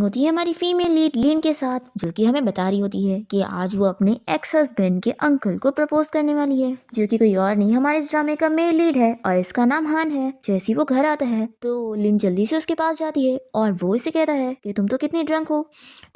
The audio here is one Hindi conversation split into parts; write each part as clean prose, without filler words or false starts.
होती है हमारी फीमेल लीड लिन के साथ, जो कि हमें बता रही होती है कि आज वो अपने एक्स हस्बैंड के अंकल को प्रपोज करने वाली है, जो कि कोई और नहीं हमारे इस ड्रामे का मेल लीड है और इसका नाम हान है। जैसे ही वो घर आता है तो लिन जल्दी से उसके पास जाती है और वो इसे कहता है कि तुम तो कितनी ड्रंक हो।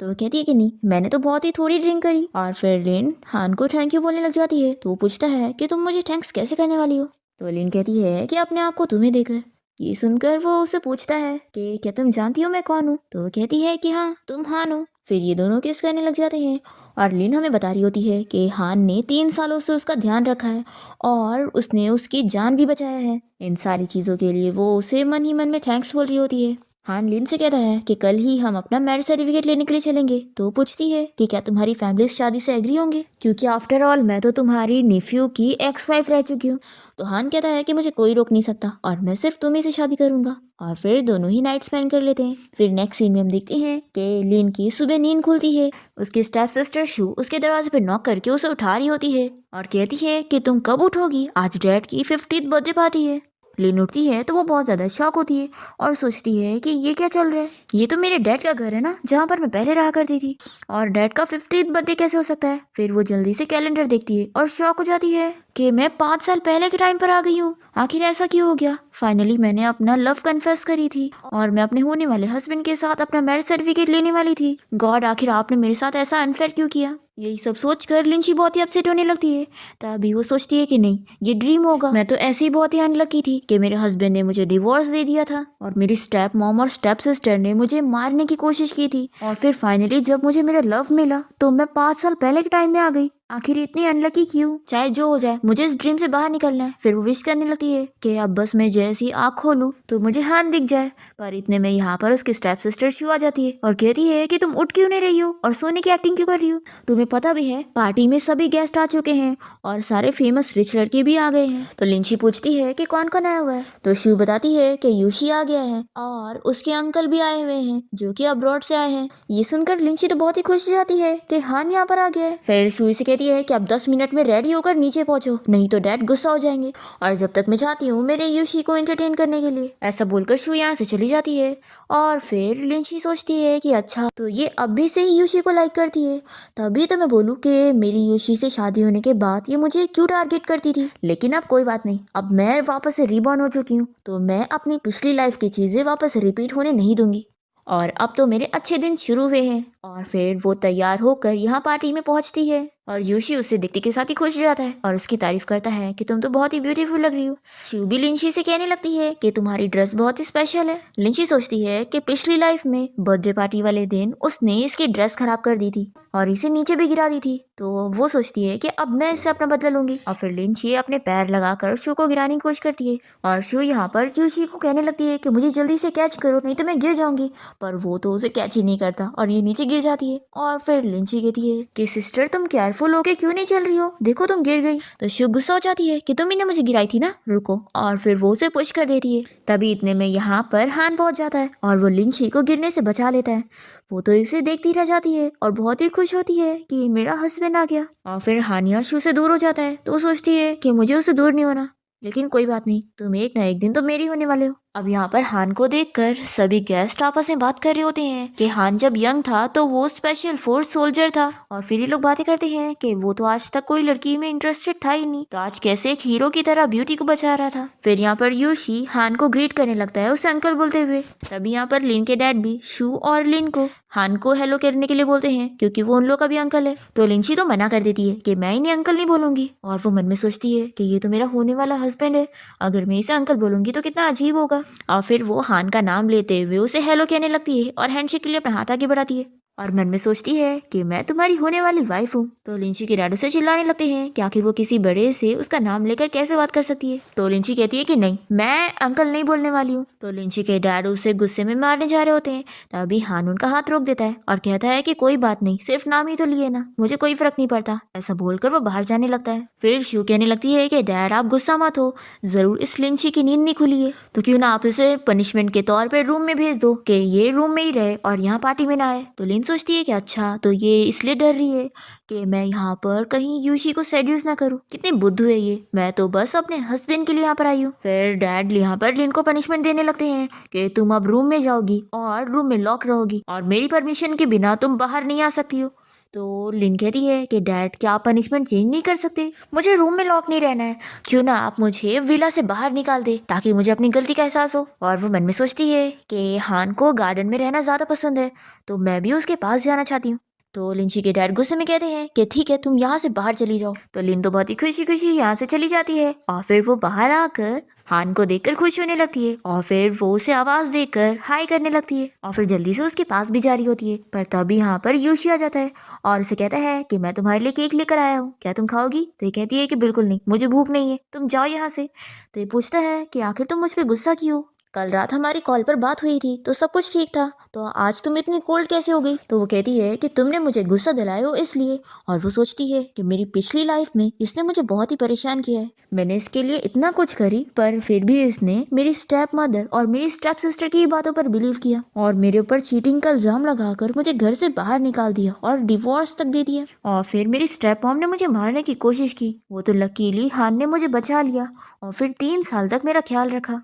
तो वो कहती है कि नहीं, मैंने तो बहुत ही थोड़ी ड्रिंक करी। और फिर लिन हान को थैंक यू बोलने लग जाती है। तो वो पूछता है कि तुम मुझे थैंक्स कैसे करने वाली हो। तो लिन कहती है कि अपने आप को तुम्हें देकर। ये सुनकर वो उससे पूछता है कि क्या तुम जानती हो मैं कौन हूँ। तो वो कहती है कि हाँ, तुम हान हो। फिर ये दोनों किस करने लग जाते हैं और लिन हमें बता रही होती है कि हान ने 3 सालों से उसका ध्यान रखा है और उसने उसकी जान भी बचाया है। इन सारी चीज़ों के लिए वो उसे मन ही मन में थैंक्स बोल रही होती है। हान लिन से कहता है कि कल ही हम अपना मैरिज सर्टिफिकेट लेने के लिए चलेंगे। तो वो पूछती है कि क्या तुम्हारी फैमिली इस शादी से एग्री होंगे, क्योंकि आफ्टर ऑल मैं तो तुम्हारी नेफ्यू की एक्स वाइफ रह चुकी हूँ। तो हान कहता है कि मुझे कोई रोक नहीं सकता और मैं सिर्फ तुम्ही से शादी करूंगा। और फिर दोनों ही नाइट स्पेंड कर लेते हैं। फिर नेक्स्ट सीन में हम देखते हैं कि लिन की सुबह नींद खुलती है। उसकी स्टेप सिस्टर शू उसके दरवाजे पर नॉक करके उसे उठा रही होती है और कहती है कि तुम कब उठोगी, आज डैड की 50th बर्थडे पार्टी है। लिन उठती है तो वो बहुत ज़्यादा शॉक होती है और सोचती है कि ये क्या चल रहा है। ये तो मेरे डैड का घर है ना, जहाँ पर मैं पहले रहा करती थी, और डैड का 50th बर्थडे कैसे हो सकता है। फिर वो जल्दी से कैलेंडर देखती है और शॉक हो जाती है कि मैं 5 साल पहले के टाइम पर आ गई हूँ। आखिर ऐसा क्यों हो गया। फाइनली मैंने अपना लव कन्फेस करी थी और मैं अपने होने वाले हस्बैंड के साथ अपना मैरिज सर्टिफिकेट लेने वाली थी। गॉड, आखिर आपने मेरे साथ ऐसा अनफेयर क्यों किया। यही सब सोच कर लिंची बहुत ही अपसेट होने लगती है। तभी वो सोचती है कि नहीं, ये ड्रीम होगा। मैं तो ऐसी बहुत ही अनलकी थी कि मेरे हस्बैंड ने मुझे डिवोर्स दे दिया था और मेरी स्टेप मॉम और स्टेप सिस्टर ने मुझे मारने की कोशिश की थी। और फिर फाइनली जब मुझे मेरा लव मिला तो मैं 5 साल पहले के टाइम में आ गई। आखिर इतनी अनलकी क्यों। चाहे जो हो जाए, मुझे इस ड्रीम से बाहर निकलना है। फिर वो विश करने लगती है कि अब बस मैं जैसी आँख खोलूं तो मुझे हान दिख जाए। पर इतने में यहाँ पर उसकी स्टेप सिस्टर शू आ जाती है और कहती है कि तुम उठ क्यों नहीं रही हो और सोने की एक्टिंग क्यों कर रही हो। तुम्हें पता भी है पार्टी में सभी गेस्ट आ चुके हैं और सारे फेमस रिच लड़के भी आ गए हैं। तो लिंची पूछती है कि कौन कौन आया हुआ है। तो शू बताती है कि यूशी आ गया है और उसके अंकल भी आए हुए हैं जो कि अब्रॉड से आए हैं। ये सुनकर लिंची तो बहुत ही खुश हो जाती है कि हान यहाँ पर आ गया है। फिर शू इसे कहती है कि अब 10 मिनट में रेडी होकर नीचे पहुंचो, नहीं तो डैड गुस्सा हो जाएंगे और जब तक मैं चाहती हूँ मेरे यूशी को एंटरटेन करने के लिए। ऐसा बोलकर शू यहाँ से चली जाती है और फिर लिंची सोचती है कि अच्छा, तो ये अभी से ही यूशी को लाइक करती है, तभी तो मैं बोलूँ कि मेरी यूशी से शादी होने के बाद ये मुझे क्यों टारगेट करती थी। लेकिन अब कोई बात नहीं, अब मैं वापस से रीबॉर्न हो चुकी हूँ तो मैं अपनी पिछली लाइफ की चीजें वापस रिपीट होने नहीं दूंगी और अब तो मेरे अच्छे दिन शुरू हुए हैं। और फिर वो तैयार होकर यहाँ पार्टी में पहुंचती है और यूशी उससे दिखने के साथ ही खुश हो जाता है और उसकी तारीफ करता है कि तुम तो बहुत ही ब्यूटीफुल लग रही हो। शू भी लिंची से कहने लगती है कि तुम्हारी ड्रेस बहुत ही स्पेशल है। लिंची सोचती है कि पिछली लाइफ में बर्थडे पार्टी वाले दिन उसने इसकी ड्रेस खराब कर दी थी और इसे नीचे भी गिरा दी थी, तो वो सोचती है कि अब मैं इससे अपना बदला लूंगी। और फिर लिंची अपने पैर लगाकर शू को गिराने की कोशिश करती है और शू यहाँ पर यूशी को कहने लगती है कि मुझे जल्दी से कैच करो नहीं तो मैं गिर जाऊंगी। पर वो तो उसे कैच ही नहीं करता और ये नीचे गिर जाती है। और फिर लिंची कहती है कि सिस्टर तुम केयरफुल होके क्यों नहीं चल रही हो, देखो तुम गिर गई। तो शू गुस्सा हो जाती है कि तुम ही ने मुझे गिराई थी ना, रुको। और फिर वो उसे पुश कर देती है। तभी इतने में यहाँ पर हान पहुंच जाता है और वो लिंची को गिरने से बचा लेता है। वो तो इसे देखती रह जाती है और बहुत ही खुश होती है कि मेरा हस्बैंड आ गया। और फिर हानिया शू से दूर हो जाता है तो वो सोचती है कि मुझे उससे दूर नहीं होना, लेकिन कोई बात नहीं, तुम एक ना एक दिन तो मेरी होने वाले हो। अब यहाँ पर हान को देखकर सभी गेस्ट आपस में बात कर रहे होते हैं कि हान जब यंग था तो वो स्पेशल फोर्स सोल्जर था। और फिर ये लोग बातें करते हैं कि वो तो आज तक कोई लड़की में इंटरेस्टेड था ही नहीं, तो आज कैसे एक हीरो की तरह ब्यूटी को बचा रहा था। फिर यहाँ पर यूशी हान को ग्रीट करने लगता है उसे अंकल बोलते हुए। तभी यहाँ पर लिन के डैड भी शू और लिन को हान को हेलो करने के लिए बोलते हैं क्योंकि वो उन लोग का भी अंकल है। तो लिंची तो मना कर देती है कि मैं इन्हें अंकल नहीं बोलूंगी और वो मन में सोचती है कि ये तो मेरा होने वाला हस्बैंड है, अगर मैं इसे अंकल बोलूंगी तो कितना अजीब होगा। और फिर वो हान का नाम लेते हुए उसे हेलो कहने लगती है और हैंडशेक के लिए अपना हाथ आगे बढ़ाती है और मन में सोचती है कि मैं तुम्हारी होने वाली वाइफ हूँ। तो लिंची के डैड उसे चिल्लाने लगते हैं कि आखिर वो किसी बड़े से उसका नाम लेकर कैसे बात कर सकती है। तो लिंची कहती है कि नहीं, मैं अंकल नहीं बोलने वाली हूँ। तो लिंची के डैड उसे गुस्से में मारने जा रहे होते हैं, तभी हान उनका हाथ रोक देता है और कहता है कि कोई बात नहीं, सिर्फ नाम ही तो लिए ना, मुझे कोई फर्क नहीं पड़ता। ऐसा बोलकर वो बाहर जाने लगता है। फिर शू कहने लगती है कि डैड आप गुस्सा मत हो, जरूर इस लिंची की नींद नहीं खुली है, तो क्यों ना आप इसे पनिशमेंट के तौर पर रूम में भेज दो कि ये रूम में ही रहे और यहाँ पार्टी में ना आए। तो लिन लिन सोचती है कि अच्छा तो ये इसलिए डर रही है कि मैं यहाँ पर कहीं यूशी को सेड्यूस ना करूँ। कितनी बुद्धू है ये, मैं तो बस अपने हस्बैंड के लिए यहाँ पर आई हूँ। फिर डैड यहाँ पर लिन को पनिशमेंट देने लगते हैं कि तुम अब रूम में जाओगी और रूम में लॉक रहोगी और मेरी परमिशन के बिना तुम बाहर नहीं आ सकती हो। तो लिन कहती है कि डैड क्या आप पनिशमेंट चेंज नहीं कर सकते, मुझे रूम में लॉक नहीं रहना है, क्यों ना आप मुझे विला से बाहर निकाल दे ताकि मुझे अपनी गलती का एहसास हो। और वो मन में सोचती है कि हान को गार्डन में रहना ज्यादा पसंद है तो मैं भी उसके पास जाना चाहती हूँ। तो लिंची के डैड गुस्से में कहते हैं कि ठीक है तुम यहाँ से बाहर चली जाओ। तो लिन तो बहुत ही खुशी खुशी यहाँ से चली जाती है और फिर वो बाहर आकर हान को देखकर खुश होने लगती है और फिर वो उसे आवाज देकर हाई करने लगती है और फिर जल्दी से उसके पास भी जा रही होती है। पर तभी यहाँ पर यूशी आ जाता है और उसे कहता है कि मैं तुम्हारे लिए केक लेकर आया हूँ, क्या तुम खाओगी? तो ये कहती है कि बिल्कुल नहीं, मुझे भूख नहीं है, तुम जाओ यहाँ से। तो ये पूछता है कि आखिर तुम मुझ पर गुस्सा क्यों? कल रात हमारी कॉल पर बात हुई थी तो सब कुछ ठीक था, तो आज तुम इतनी कोल्ड कैसे हो गई? तो वो कहती है कि तुमने मुझे गुस्सा दिलाया हो इसलिए। और वो सोचती है कि मेरी पिछली लाइफ में इसने मुझे बहुत ही परेशान किया है, मैंने इसके लिए इतना कुछ करी पर फिर भी इसने मेरी स्टेप मदर और मेरी स्टेप सिस्टर की बातों पर बिलीव किया और मेरे ऊपर चीटिंग का इल्जाम लगाकर मुझे घर से बाहर निकाल दिया और डिवोर्स तक दे दिया। और फिर मेरी स्टेप मॉम ने मुझे मारने की कोशिश की, वो तो लकीली हान ने मुझे बचा लिया और फिर 3 साल तक मेरा ख्याल रखा।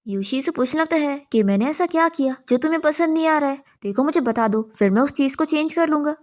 यूशी से पूछने लगता है कि मैंने ऐसा क्या किया जो तुम्हें पसंद नहीं आ रहा है, देखो मुझे बता दो फिर मैं उस चीज़ को चेंज कर लूँगा।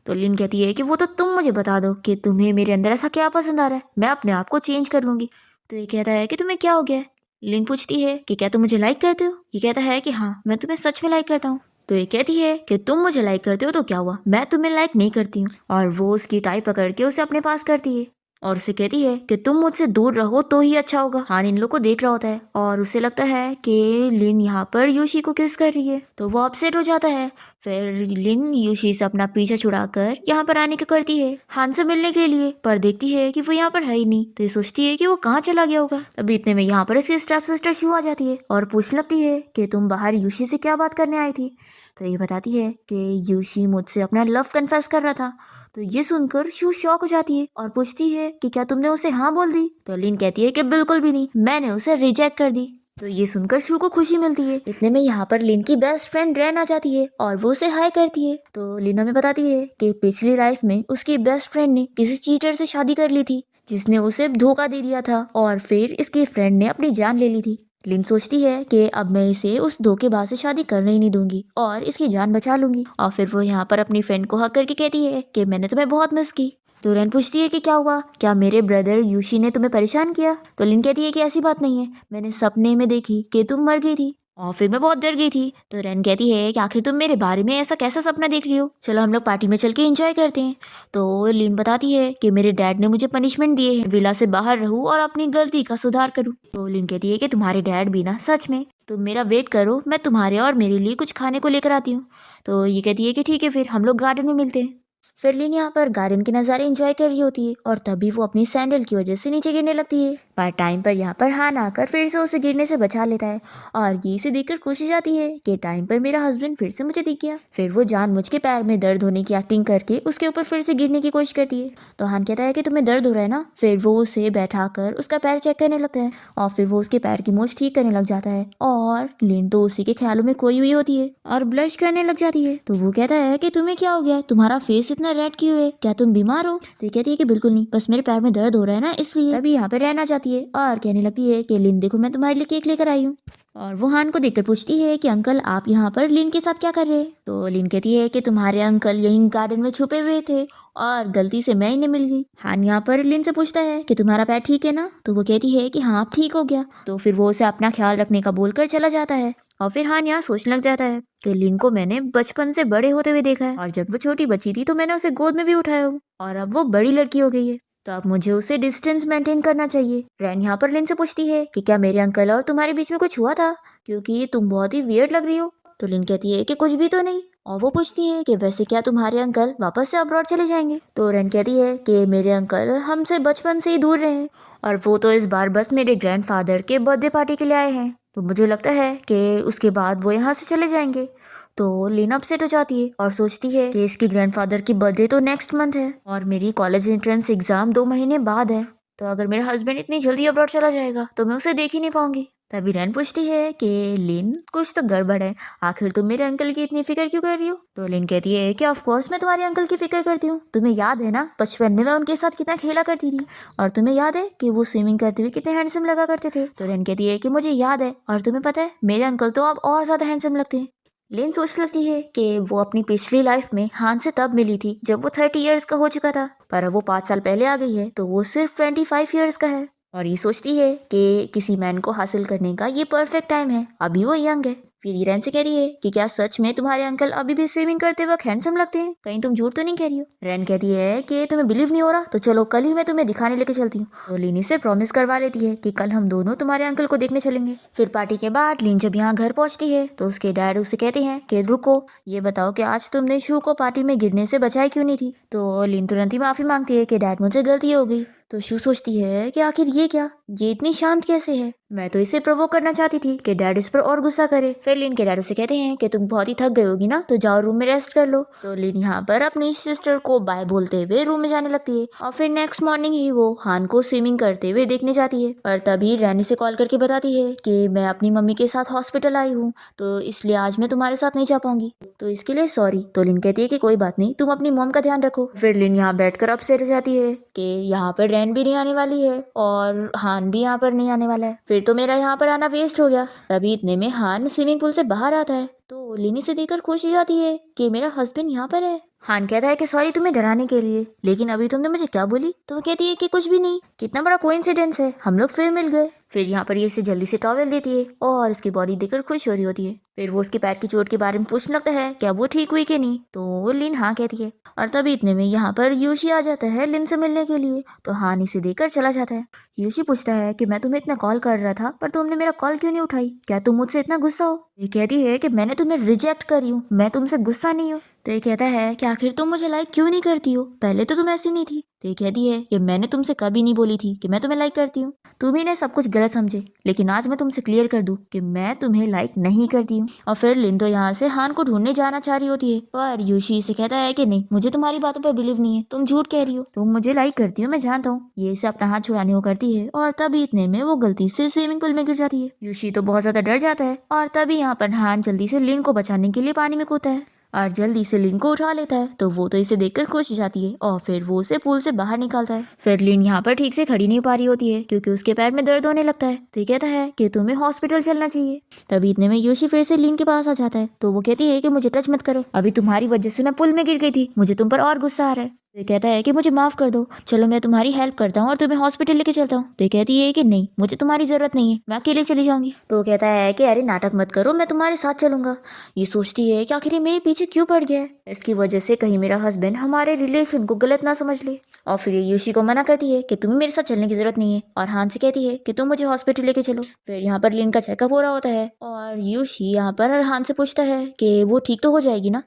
तो लिन कहती है कि वो तो तुम मुझे बता दो कि तुम्हें मेरे अंदर ऐसा क्या पसंद आ रहा है, मैं अपने आप को चेंज कर लूँगी। तो ये कहता है कि तुम्हें क्या हो गया है? लिन पूछती है कि क्या तुम मुझे लाइक करते हो? ये कहता है कि हाँ मैं तुम्हें सच में लाइक करता हूँ। तो ये कहती है कि तुम मुझे लाइक करते हो तो क्या हुआ, मैं तुम्हें लाइक नहीं करती हूँ। और वो उसकी टाई पकड़ के उसे अपने पास करती है और उसे कहती है कि तुम मुझसे दूर रहो तो ही अच्छा होगा। हान इन लोग को देख रहा होता है और उसे लगता है कि लिन यहाँ पर यूशी को किस कर रही है तो वो अपसेट हो जाता है। फिर लिन यूशी से अपना पीछा छुड़ाकर यहाँ पर आने की करती है हान से मिलने के लिए, पर देखती है कि वो यहाँ पर है ही नहीं। तो ये सोचती है कि वो कहाँ चला गया होगा। तभी इतने में यहाँ पर इसकी स्टेप सिस्टर शू आ जाती है और पूछने लगती है कि तुम बाहर यूशी से क्या बात करने आई थी। तो ये बताती है कि यूशी मुझसे अपना लव कन्फेस कर रहा था। तो ये सुनकर शू शॉक हो जाती है और पूछती है कि क्या तुमने उसे हाँ बोल दी? तो लिन कहती है कि बिल्कुल भी नहीं, मैंने उसे रिजेक्ट कर दी। तो ये सुनकर शू को खुशी मिलती है। इतने में यहाँ पर लिन की बेस्ट फ्रेंड रैन आ जाती है और वो उसे हाई करती है। तो लिन हमें बताती है कि पिछली लाइफ में उसकी बेस्ट फ्रेंड ने किसी चीटर से शादी कर ली थी जिसने उसे धोखा दे दिया था और फिर इसकी फ्रेंड ने अपनी जान ले ली थी। लिन सोचती है कि अब मैं इसे उस धोखेबाज से शादी करने ही नहीं दूंगी और इसकी जान बचा लूंगी। और फिर वो यहाँ पर अपनी फ्रेंड को हक करके कहती है कि मैंने तुम्हें बहुत मिस की। तो रैन पूछती है कि क्या हुआ, क्या मेरे ब्रदर यूशी ने तुम्हें परेशान किया? तो लिन कहती है कि ऐसी बात नहीं है, मैंने सपने में देखी कि तुम मर गई थी और फिर मैं बहुत डर गई थी। तो रैन कहती है कि आखिर तुम मेरे बारे में ऐसा कैसा सपना देख रही हो, चलो हम लोग पार्टी में चल के एंजॉय करते हैं। तो लिन बताती है कि मेरे डैड ने मुझे पनिशमेंट दिए है, विला से बाहर रहूं और अपनी गलती का सुधार करूं। तो लिन कहती है कि तुम्हारे डैड भी ना, सच में तुम मेरा वेट करो, मैं तुम्हारे और मेरे लिए कुछ खाने को लेकर आती हूँ। तो ये कहती है कि ठीक है फिर हम लोग गार्डन में मिलते हैं। फिर लिन यहाँ पर गार्डन के नज़ारे एंजॉय कर रही होती है और तभी वो अपनी सैंडल की वजह से नीचे गिरने लगती है। पर टाइम पर यहाँ पर हान आकर फिर से उसे गिरने से बचा लेता है और ये इसे देखकर खुश हो जाती है कि टाइम पर मेरा हस्बैंड फिर से मुझे दिख गया। फिर वो जानबूझ के पैर में दर्द होने की एक्टिंग करके उसके ऊपर फिर से गिरने की कोशिश करती है। तो हान कहता है कि तुम्हें दर्द हो रहा है ना। फिर वो उसे बैठा कर उसका पैर चेक करने लगता है और फिर वो उसके पैर की मोच ठीक करने लग जाता है और लिन तो उसी के ख्यालों में खोई हुई होती है और ब्लश करने लग जाती है। तो वो कहता है कि तुम्हें क्या हो गया, तुम्हारा फेस इतना रेड क्यों है, क्या तुम बीमार हो? तो ये कहती है कि बिल्कुल नहीं, बस मेरे पैर में दर्द हो रहा है ना इसलिए। तभी यहाँ पे रैन आ जाती है और कहने लगती है कि लिन देखो मैं तुम्हारे लिए केक लेकर आई हूँ। और वो हान को देखकर पूछती है कि अंकल आप यहाँ पर लिन के साथ क्या कर रहे हैं? तो लिन कहती है कि तुम्हारे अंकल यहीं गार्डन में छुपे हुए थे और गलती से मैं इन्हें मिल गई। हान यहाँ पर लिन से पूछता है कि तुम्हारा पैर ठीक है ना। तो वो कहती है कि हाँ ठीक हो गया। तो फिर वो उसे अपना ख्याल रखने का बोलकर चला जाता है। और फिर हान यहाँ सोचने लग जाता है कि लिन को मैंने बचपन से बड़े होते हुए देखा है और जब वो छोटी बच्ची थी तो मैंने उसे गोद में भी उठाया हूँ और अब वो बड़ी लड़की हो गई है, तो अब मुझे उसे डिस्टेंस मेंटेन करना चाहिए। रैन यहाँ पर लिन से पूछती है कि क्या मेरे अंकल और तुम्हारे बीच में कुछ हुआ था, क्योंकि तुम बहुत ही वियर्ड लग रही हो। तो लिन कहती है कि कुछ भी तो नहीं। और वो पूछती है कि वैसे क्या तुम्हारे अंकल वापस से अब्रॉड चले जाएंगे? तो रैन कहती है कि मेरे अंकल हमसे बचपन से ही दूर रहे हैं और वो तो इस बार बस मेरे ग्रैंडफादर के बर्थडे पार्टी के लिए आए हैं, तो मुझे लगता है कि उसके बाद वो यहाँ से चले जाएंगे। तो लिन अपसेट हो जाती है और सोचती है कि इसकी ग्रैंडफादर की बर्थडे तो नेक्स्ट मंथ है और मेरी कॉलेज एंट्रेंस एग्जाम 2 महीने बाद है, तो अगर मेरा हस्बैंड इतनी जल्दी अब्रॉड चला जाएगा तो मैं उसे देख ही नहीं पाऊंगी। तभी रैन पूछती है कि लिन कुछ तो गड़बड़ है, आखिर तुम मेरे अंकल की इतनी फिक्र क्यों कर रही हो। तो लिन कहती है कि ऑफ कोर्स मैं तुम्हारे अंकल की फिक्र करती हूँ, तुम्हें याद है ना बचपन में मैं उनके साथ कितना खेला करती थी, और तुम्हें याद है कि वो स्विमिंग करते हुए कितने हैंडसम लगा करते थे। तो रैन कहती है कि मुझे याद है, और तुम्हें पता है मेरे अंकल तो अब और ज्यादा हैंडसम लगते हैं। लिन सोच लगती है कि वो अपनी पिछली लाइफ में हान से तब मिली थी जब वो 30 ईयर्स का हो चुका था, पर अब वो 5 साल पहले आ गई है तो वो सिर्फ 25 ईयर्स का है। और ये सोचती है कि किसी मैन को हासिल करने का ये परफेक्ट टाइम है, अभी वो यंग है। फिर ये रैन से कह रही है कि क्या सच में तुम्हारे अंकल अभी भी स्विमिंग करते वक्त हैंडसम लगते हैं, कहीं तुम झूठ तो नहीं कह रही हो। रैन कहती है कि तुम्हें बिलीव नहीं हो रहा तो चलो कल ही मैं तुम्हें दिखाने लेके चलती हूँ। तो लिनी से प्रॉमिस करवा लेती है कि कल हम दोनों तुम्हारे अंकल को देखने चलेंगे। फिर पार्टी के बाद लिन जब यहाँ घर पहुंचती है तो उसके डैड उसे कहते हैं कि रुको, ये बताओ कि आज तुमने शू को पार्टी में गिरने से बचाई क्यों नहीं थी। तो लिन तुरंत ही माफी मांगती है कि डैड मुझे गलती हो गई। तो शू सोचती है कि आखिर ये क्या, ये इतनी शांत कैसे है, मैं तो इसे प्रोवोक करना चाहती थी कि डैड इस पर और गुस्सा करे। फिर लिन के डैड उसे कहते हैं कि तुम बहुत ही थक गई होगी ना, तो जाओ रूम में रेस्ट कर लो। तो लिन यहाँ पर अपनी सिस्टर को बाय बोलते हुए रूम में जाने लगती है, और फिर नेक्स्ट मॉर्निंग ही वो हान को स्विमिंग करते हुए देखने जाती है। और तभी रैनी से कॉल करके बताती है कि मैं अपनी मम्मी के साथ हॉस्पिटल आई हूँ, तो इसलिए आज मैं तुम्हारे साथ नहीं जा पाऊंगी, तो इसके लिए सॉरी। तो लिन कहती है कि कोई बात नहीं, तुम अपनी मॉम का ध्यान रखो। फिर लिन यहाँ बैठकर अपसेट हो जाती है कि यहाँ पर रैन भी नहीं आने वाली है और हान भी यहाँ पर नहीं आने वाला है, फिर तो मेरा यहाँ पर आना वेस्ट हो गया। तभी इतने में हान स्विमिंग पूल से बाहर आता है, तो लिनी से देखकर खुश हो जाती है कि मेरा हस्बैंड यहाँ पर है। हान कहता है कि सॉरी तुम्हें डराने के लिए, लेकिन अभी तुमने मुझे क्या बोली। तो वो कहती है कि कुछ भी नहीं, कितना बड़ा कोइंसिडेंस है, हम लोग फिर मिल गए। फिर यहाँ पर ये इसे जल्दी से टॉवेल देती है और इसकी बॉडी देखकर खुश हो रही होती है। फिर वो उसके पैर की चोट के बारे में पूछने लगता है क्या वो ठीक हुई कि नहीं, तो लिन हाँ कहती है। और तभी इतने में यहाँ पर यूशी आ जाता है लिन से मिलने के लिए, तो हान इसे देखकर चला जाता है। यूशी पूछता है कि मैं तुम्हें इतना कॉल कर रहा था पर तुमने मेरा कॉल क्यों नहीं उठाई, क्या तुम मुझसे इतना गुस्सा हो। ये कहती है कि मैंने तुम्हें रिजेक्ट करी हूँ, मैं तुमसे गुस्सा नहीं हूँ। तो ये कहता है कि आखिर तुम मुझे लाइक क्यों नहीं करती हो, पहले तो तुम ऐसी नहीं थी। तो ये कहती है कि मैंने तुमसे कभी नहीं बोली थी कि मैं तुम्हें लाइक करती हूँ, तुम ही ने सब कुछ गलत समझे, लेकिन आज मैं तुमसे क्लियर कर दूं कि मैं तुम्हें लाइक नहीं करती हूँ। और फिर लिन तो यहाँ से हान को ढूंढने जाना चाह रही होती है, पर यूशी से कहता है कि नहीं, मुझे तुम्हारी बातों पर बिलीव नहीं है, तुम झूठ कह रही हो, तुम मुझे लाइक करती हो मैं जानता हूँ। ये इसे अपना हाथ छुड़ाने को करती है और तभी इतने में वो गलती से स्विमिंग पूल में गिर जाती है। यूशी तो बहुत ज्यादा डर जाता है और तभी यहाँ पर हान जल्दी से लिन को बचाने के लिए पानी में कूदता है और जल्दी से लिन को उठा लेता है। तो वो तो इसे देखकर खुश हो जाती है और फिर वो उसे पूल से बाहर निकालता है। फिर लिन यहाँ पर ठीक से खड़ी नहीं पा रही होती है क्योंकि उसके पैर में दर्द होने लगता है, तो ये कहता है कि तुम्हें हॉस्पिटल चलना चाहिए। तभी इतने में योशी फिर से लिन के पास आ जाता है, तो वो कहती है कि मुझे टच मत करो, अभी तुम्हारी वजह से मैं पुल में गिर गई थी, मुझे तुम पर और गुस्सा आ रहा है। तो ये कहता है कि मुझे माफ कर दो, चलो मैं तुम्हारी हेल्प करता हूँ और तुम्हें हॉस्पिटल लेके चलता हूँ। तो ये कहती है कि नहीं, मुझे तुम्हारी जरूरत नहीं है, मैं अकेले चली जाऊंगी। तो वो कहता है कि अरे नाटक मत करो, मैं तुम्हारे साथ चलूंगा। ये सोचती है कि आखिर ये मेरे पीछे क्यों पड़ गया है, इसकी वजह से कहीं मेरा हस्बैंड हमारे रिलेशन को गलत ना समझ ले। और फिर ये योशी को मना करती है कि तुम्हें मेरे साथ चलने की जरूरत नहीं है और हान से कहती है कि तुम मुझे हॉस्पिटल लेके चलो। फिर यहाँ पर लिन का चेकअप हो रहा होता है और योशी यहाँ पर हान से पूछता है कि वो ठीक तो हो जाएगी ना।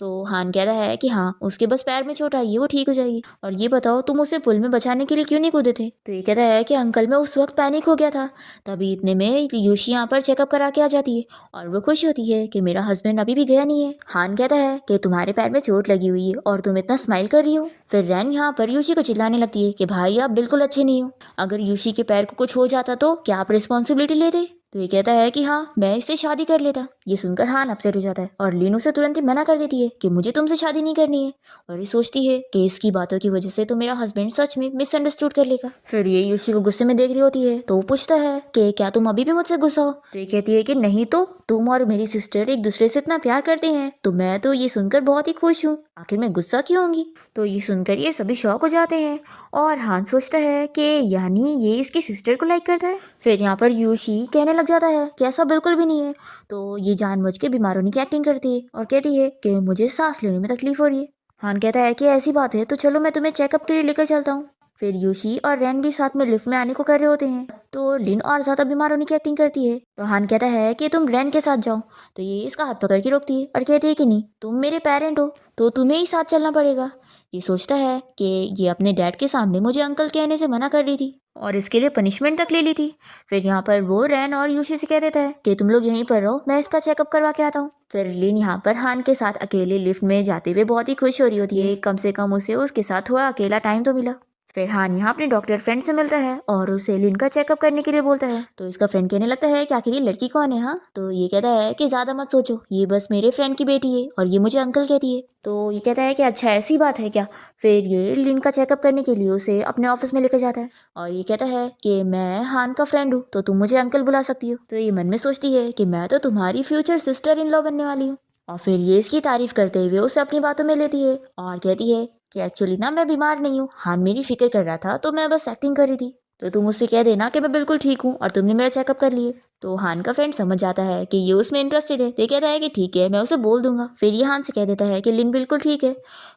तो हान कहता है कि हाँ, उसके बस पैर में चोट आई है, वो ठीक हो जाएगी। और ये बताओ तुम उसे पुल में बचाने के लिए क्यों नहीं कूदे थे। तो ये कहता है कि अंकल मैं उस वक्त पैनिक हो गया था। तभी इतने में योशी यहाँ पर चेकअप करा के आ जाती है और वो खुश होती है कि मेरा हस्बैंड अभी भी गया नहीं है। हान कहता है कि तुम्हारे पैर में चोट लगी हुई है और तुम इतना स्माइल कर रही हो। फिर रैन यहाँ पर योशी को चिल्लाने लगती है कि भाई आप बिल्कुल अच्छे नहीं हो, अगर योशी के पैर को कुछ हो जाता तो क्या आप रिस्पॉन्सिबिलिटी लेते। तो ये कहता है कि हाँ, मैं इससे शादी कर लेता। ये सुनकर हान अपसेट हो जाता है और लिन उसे तुरंत ही मना कर देती है कि मुझे तुमसे शादी नहीं करनी है, और ये सोचती है कि इसकी बातों की वजह से तो मेरा हस्बैंड सच में मिसअंडरस्टूड कर लेगा। फिर ये योशी को गुस्से में देख रही होती है, तो वो पूछता है कि क्या तुम अभी भी मुझसे गुस्सा हो। तो ये कहती है कि नहीं, तो तुम और मेरी सिस्टर एक दूसरे से इतना प्यार करते हैं, तो मैं तो ये सुनकर बहुत ही खुश हूँ, आखिर मैं गुस्सा क्यों होंगी। तो ये सुनकर ये सभी शॉक हो जाते हैं और हान सोचता है कि यानी ये इसकी सिस्टर को लाइक करता है। फिर यहाँ पर योशी कहने लग जाता है कि ऐसा बिल्कुल भी नहीं है। तो ये जानबूझ के बीमार होने की एक्टिंग करती है और कहती है कि मुझे सांस लेने में तकलीफ हो रही है। हान कहता है कि ऐसी बात है तो चलो मैं तुम्हें चेकअप के लिए लेकर चलता हूँ। फिर योशी और रैन भी साथ में लिफ्ट में आने को कर रहे होते हैं, तो लिन और ज्यादा बीमार होने की एक्टिंग करती है। तो हान कहता है कि तुम रैन के साथ जाओ, तो ये इसका हाथ पकड़ के रोकती है और कहती है कि नहीं, तुम मेरे पेरेंट हो तो तुम्हें ही साथ चलना पड़ेगा। ये सोचता है कि ये अपने डैड के सामने मुझे अंकल कहने से मना कर रही थी और इसके लिए पनिशमेंट तक ले ली थी। फिर यहाँ पर वो रैन और योशी से कह देता है कि तुम लोग यहीं पर रहो, मैं इसका चेकअप करवा के आता हूँ। फिर लिन यहाँ पर हान के साथ अकेले लिफ्ट में जाते हुए बहुत ही खुश हो रही होती है, कम से कम उसे उसके साथ थोड़ा अकेला टाइम तो मिला। फिर हान यहाँ अपने डॉक्टर फ्रेंड से मिलता है और उसे लिन का चेकअप करने के लिए बोलता है। तो इसका फ्रेंड कहने लगता है कि आखिर ये लड़की कौन है। हाँ, तो ये कहता है कि ज्यादा मत सोचो, ये बस मेरे फ्रेंड की बेटी है और ये मुझे अंकल कहती है। तो ये कहता है कि अच्छा ऐसी बात है क्या। फिर ये लिन का चेकअप करने के लिए उसे अपने ऑफिस में लेकर जाता है और ये कहता है कि मैं हान का फ्रेंड हूँ तो तुम मुझे अंकल बुला सकती हो। तो ये मन में सोचती है कि मैं तो तुम्हारी फ्यूचर सिस्टर इन लॉ बनने वाली हूँ। और फिर ये इसकी तारीफ करते हुए उसे अपनी बातों में लेती है और कहती है कि एक्चुअली ना मैं बीमार नहीं हूँ, हान मेरी फिक्र कर रहा था तो मैं बस एक्टिंग कर रही थी। तो तुम उससे कह देना कि मैं बिल्कुल ठीक हूँ और तुमने मेरा चेकअप कर लिए। तो हान का फ्रेंड समझ जाता है कि ये उसमें इंटरेस्टेड है। तो ये कहता है कि ठीक है मैं उसे बोल दूंगा। फिर ये हान से कह देता है कि लिन बिल्कुल ठीक है।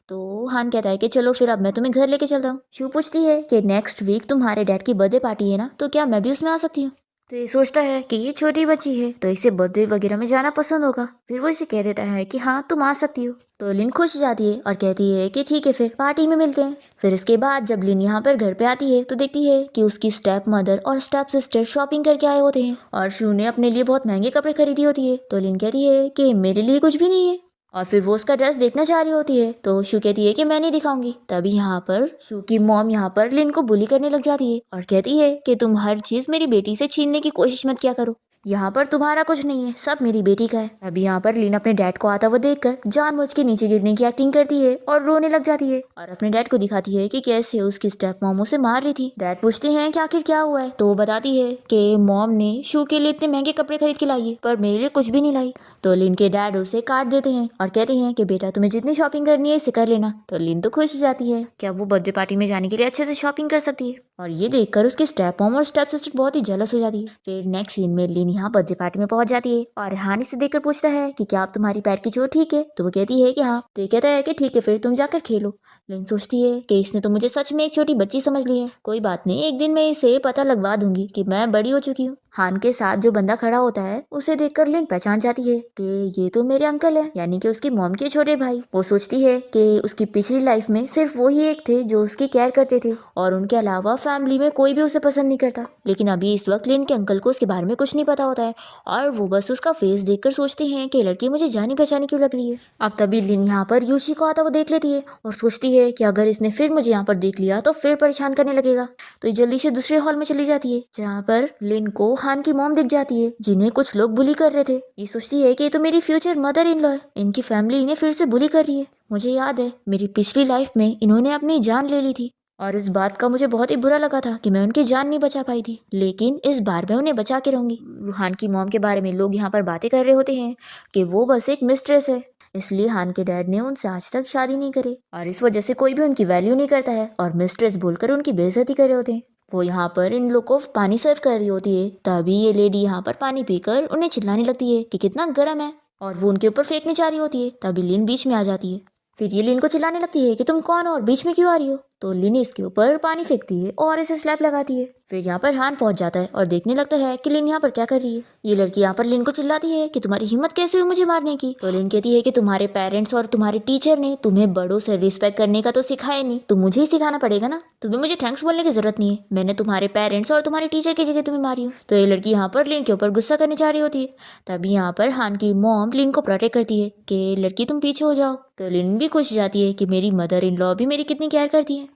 तो हान कहता है कि चलो फिर अब मैं तुम्हें घर लेके चल रहा हूँ। शू पूछती है कि नेक्स्ट वीक तुम्हारे डैड की बर्थडे पार्टी है ना, तो क्या मैं भी उसमें आ सकती हूँ। तो ये सोचता है कि ये छोटी बच्ची है तो इसे बर्थडे वगैरह में जाना पसंद होगा। फिर वो इसे कह देता है कि हाँ तुम आ सकती हो। तो लिन खुश जाती है और कहती है कि ठीक है फिर पार्टी में मिलते हैं। फिर इसके बाद जब लिन यहाँ पर घर पे आती है तो देखती है कि उसकी स्टेप मदर और स्टेप सिस्टर शॉपिंग करके आए होते हैं और शू ने अपने लिए बहुत महंगे कपड़े खरीदी होती है। तो लिन कहती है कि मेरे लिए कुछ भी नहीं है और फिर वो उसका ड्रेस देखना चाह रही होती है। तो शू कहती है कि मैं नहीं दिखाऊंगी। तभी यहाँ पर शू की मॉम यहाँ पर लिन को बुली करने लग जाती है और कहती है कि तुम हर चीज मेरी बेटी से छीनने की कोशिश मत किया करो, यहाँ पर तुम्हारा कुछ नहीं है, सब मेरी बेटी का है। अभी यहाँ पर लिन अपने डैड को आता हुआ देखकर जानबूझ के नीचे गिरने की एक्टिंग करती है और रोने लग जाती है और अपने डैड को दिखाती है कि कैसे उसकी स्टेप मॉम उसे मार रही थी। डैड पूछते हैं कि आखिर क्या हुआ है। तो वो बताती है कि मॉम ने शू के लिए इतने महंगे कपड़े खरीद के लाई है पर मेरे लिए कुछ भी नहीं लाई। तो लिन के डैड उसे काट देते हैं और कहते हैं कि बेटा तुम्हें जितनी शॉपिंग करनी है इसे कर लेना। तो लिन तो खुश हो जाती है कि अब वो बर्थडे पार्टी में जाने के लिए अच्छे से शॉपिंग कर सकती है और ये देखकर उसके स्टेप मॉम और स्टेप सिस्टर बहुत ही जेलस हो जाती है। फिर नेक्स्ट सीन में लिन यहाँ बर्थडे पार्टी में पहुंच जाती है और हानी से देखकर पूछता है कि क्या आप तुम्हारी पैर की चोट ठीक है। तो वो कहती है कि हाँ। तो ये कहता है कि ठीक है फिर तुम जाकर खेलो। लिन सोचती है कि इसने तो मुझे सच में एक छोटी बच्ची समझ ली है, कोई बात नहीं, एक दिन मैं इसे पता लगवा दूंगी कि मैं बड़ी हो चुकी हूँ। हान के साथ जो बंदा खड़ा होता है उसे देखकर लिन पहचान जाती है कि ये तो मेरे अंकल है, यानी कि उसकी मॉम के छोटे भाई। वो सोचती है कि उसकी पिछली लाइफ में सिर्फ वो ही एक थे जो उसकी केयर करते थे और उनके अलावा फैमिली में कोई भी उसे पसंद नहीं करता। लेकिन अभी इस वक्त लिन के अंकल को उसके बारे में कुछ नहीं पता होता है और वो बस उसका फेस देखकर सोचते हैं कि लड़की मुझे जानी पहचानी क्यों लग रही है। अब तभी लिन यहाँ पर यूशी को आता हुआ देख लेती है और सोचती है कि अगर इसने फिर मुझे यहाँ पर देख लिया तो फिर परेशान करने लगेगा। तो ये जल्दी से दूसरे हॉल में चली जाती है जहाँ पर लिन को हान की मॉम दिख जाती है जिन्हें कुछ लोग बुली कर रहे थे। ये सोचती है कि ये तो मेरी फ्यूचर मदर इन लॉ है, इनकी फैमिली इन्हें फिर से बुली कर रही है। मुझे याद है मेरी पिछली लाइफ में इन्होंने अपनी जान ले ली थी और इस बात का मुझे बहुत ही बुरा लगा था कि मैं उनकी जान नहीं बचा पाई थी, लेकिन इस बार मैं उन्हें बचा के रहूंगी। हान की मॉम के बारे में लोग यहाँ पर बातें कर रहे होते हैं कि वो बस एक मिस्ट्रेस है, इसलिए हान के डैड ने उनसे आज तक शादी नहीं करी और इस वजह से कोई भी उनकी वैल्यू नहीं करता है और मिस्ट्रेस बोलकर उनकी बेइज्जती कर रहे होते हैं। वो यहाँ पर इन लोग को पानी सर्व कर रही होती है, तभी ये लेडी यहाँ पर पानी पीकर उन्हें चिल्लाने लगती है कि कितना गर्म है और वो उनके ऊपर फेंकने जा रही होती है। तभी लिन बीच में आ जाती है। फिर ये लिन को चिल्लाने लगती है कि तुम कौन हो और बीच में क्यों आ रही हो। तो लिन इसके ऊपर पानी फेंकती है और इसे स्लैप लगाती है। फिर यहाँ पर हान पहुंच जाता है और देखने लगता है कि लिन यहाँ पर क्या कर रही है। ये लड़की यहाँ पर लिन को चिल्लाती है कि तुम्हारी हिम्मत कैसे हुई मुझे मारने की। तो लिन कहती है कि तुम्हारे पेरेंट्स और तुम्हारे टीचर ने तुम्हें बड़ों से रिस्पेक्ट करने का तो सिखाया नहीं, तो मुझे ही सिखाना पड़ेगा ना। तुम्हें मुझे थैंक्स बोलने की जरूरत नहीं है, मैंने तुम्हारे पेरेंट्स और तुम्हारे टीचर की जगह तुम्हें मारी हूँ। तो ये लड़की यहाँ पर लिन के ऊपर गुस्सा करने जा रही होती है। तभी यहाँ पर हान की मॉम लिन को प्रोटेक्ट करती है कि लड़की तुम पीछे हो जाओ। तो लिन भी खुश जाती है कि मेरी मदर इन लॉ भी मेरी कितनी केयर करती है।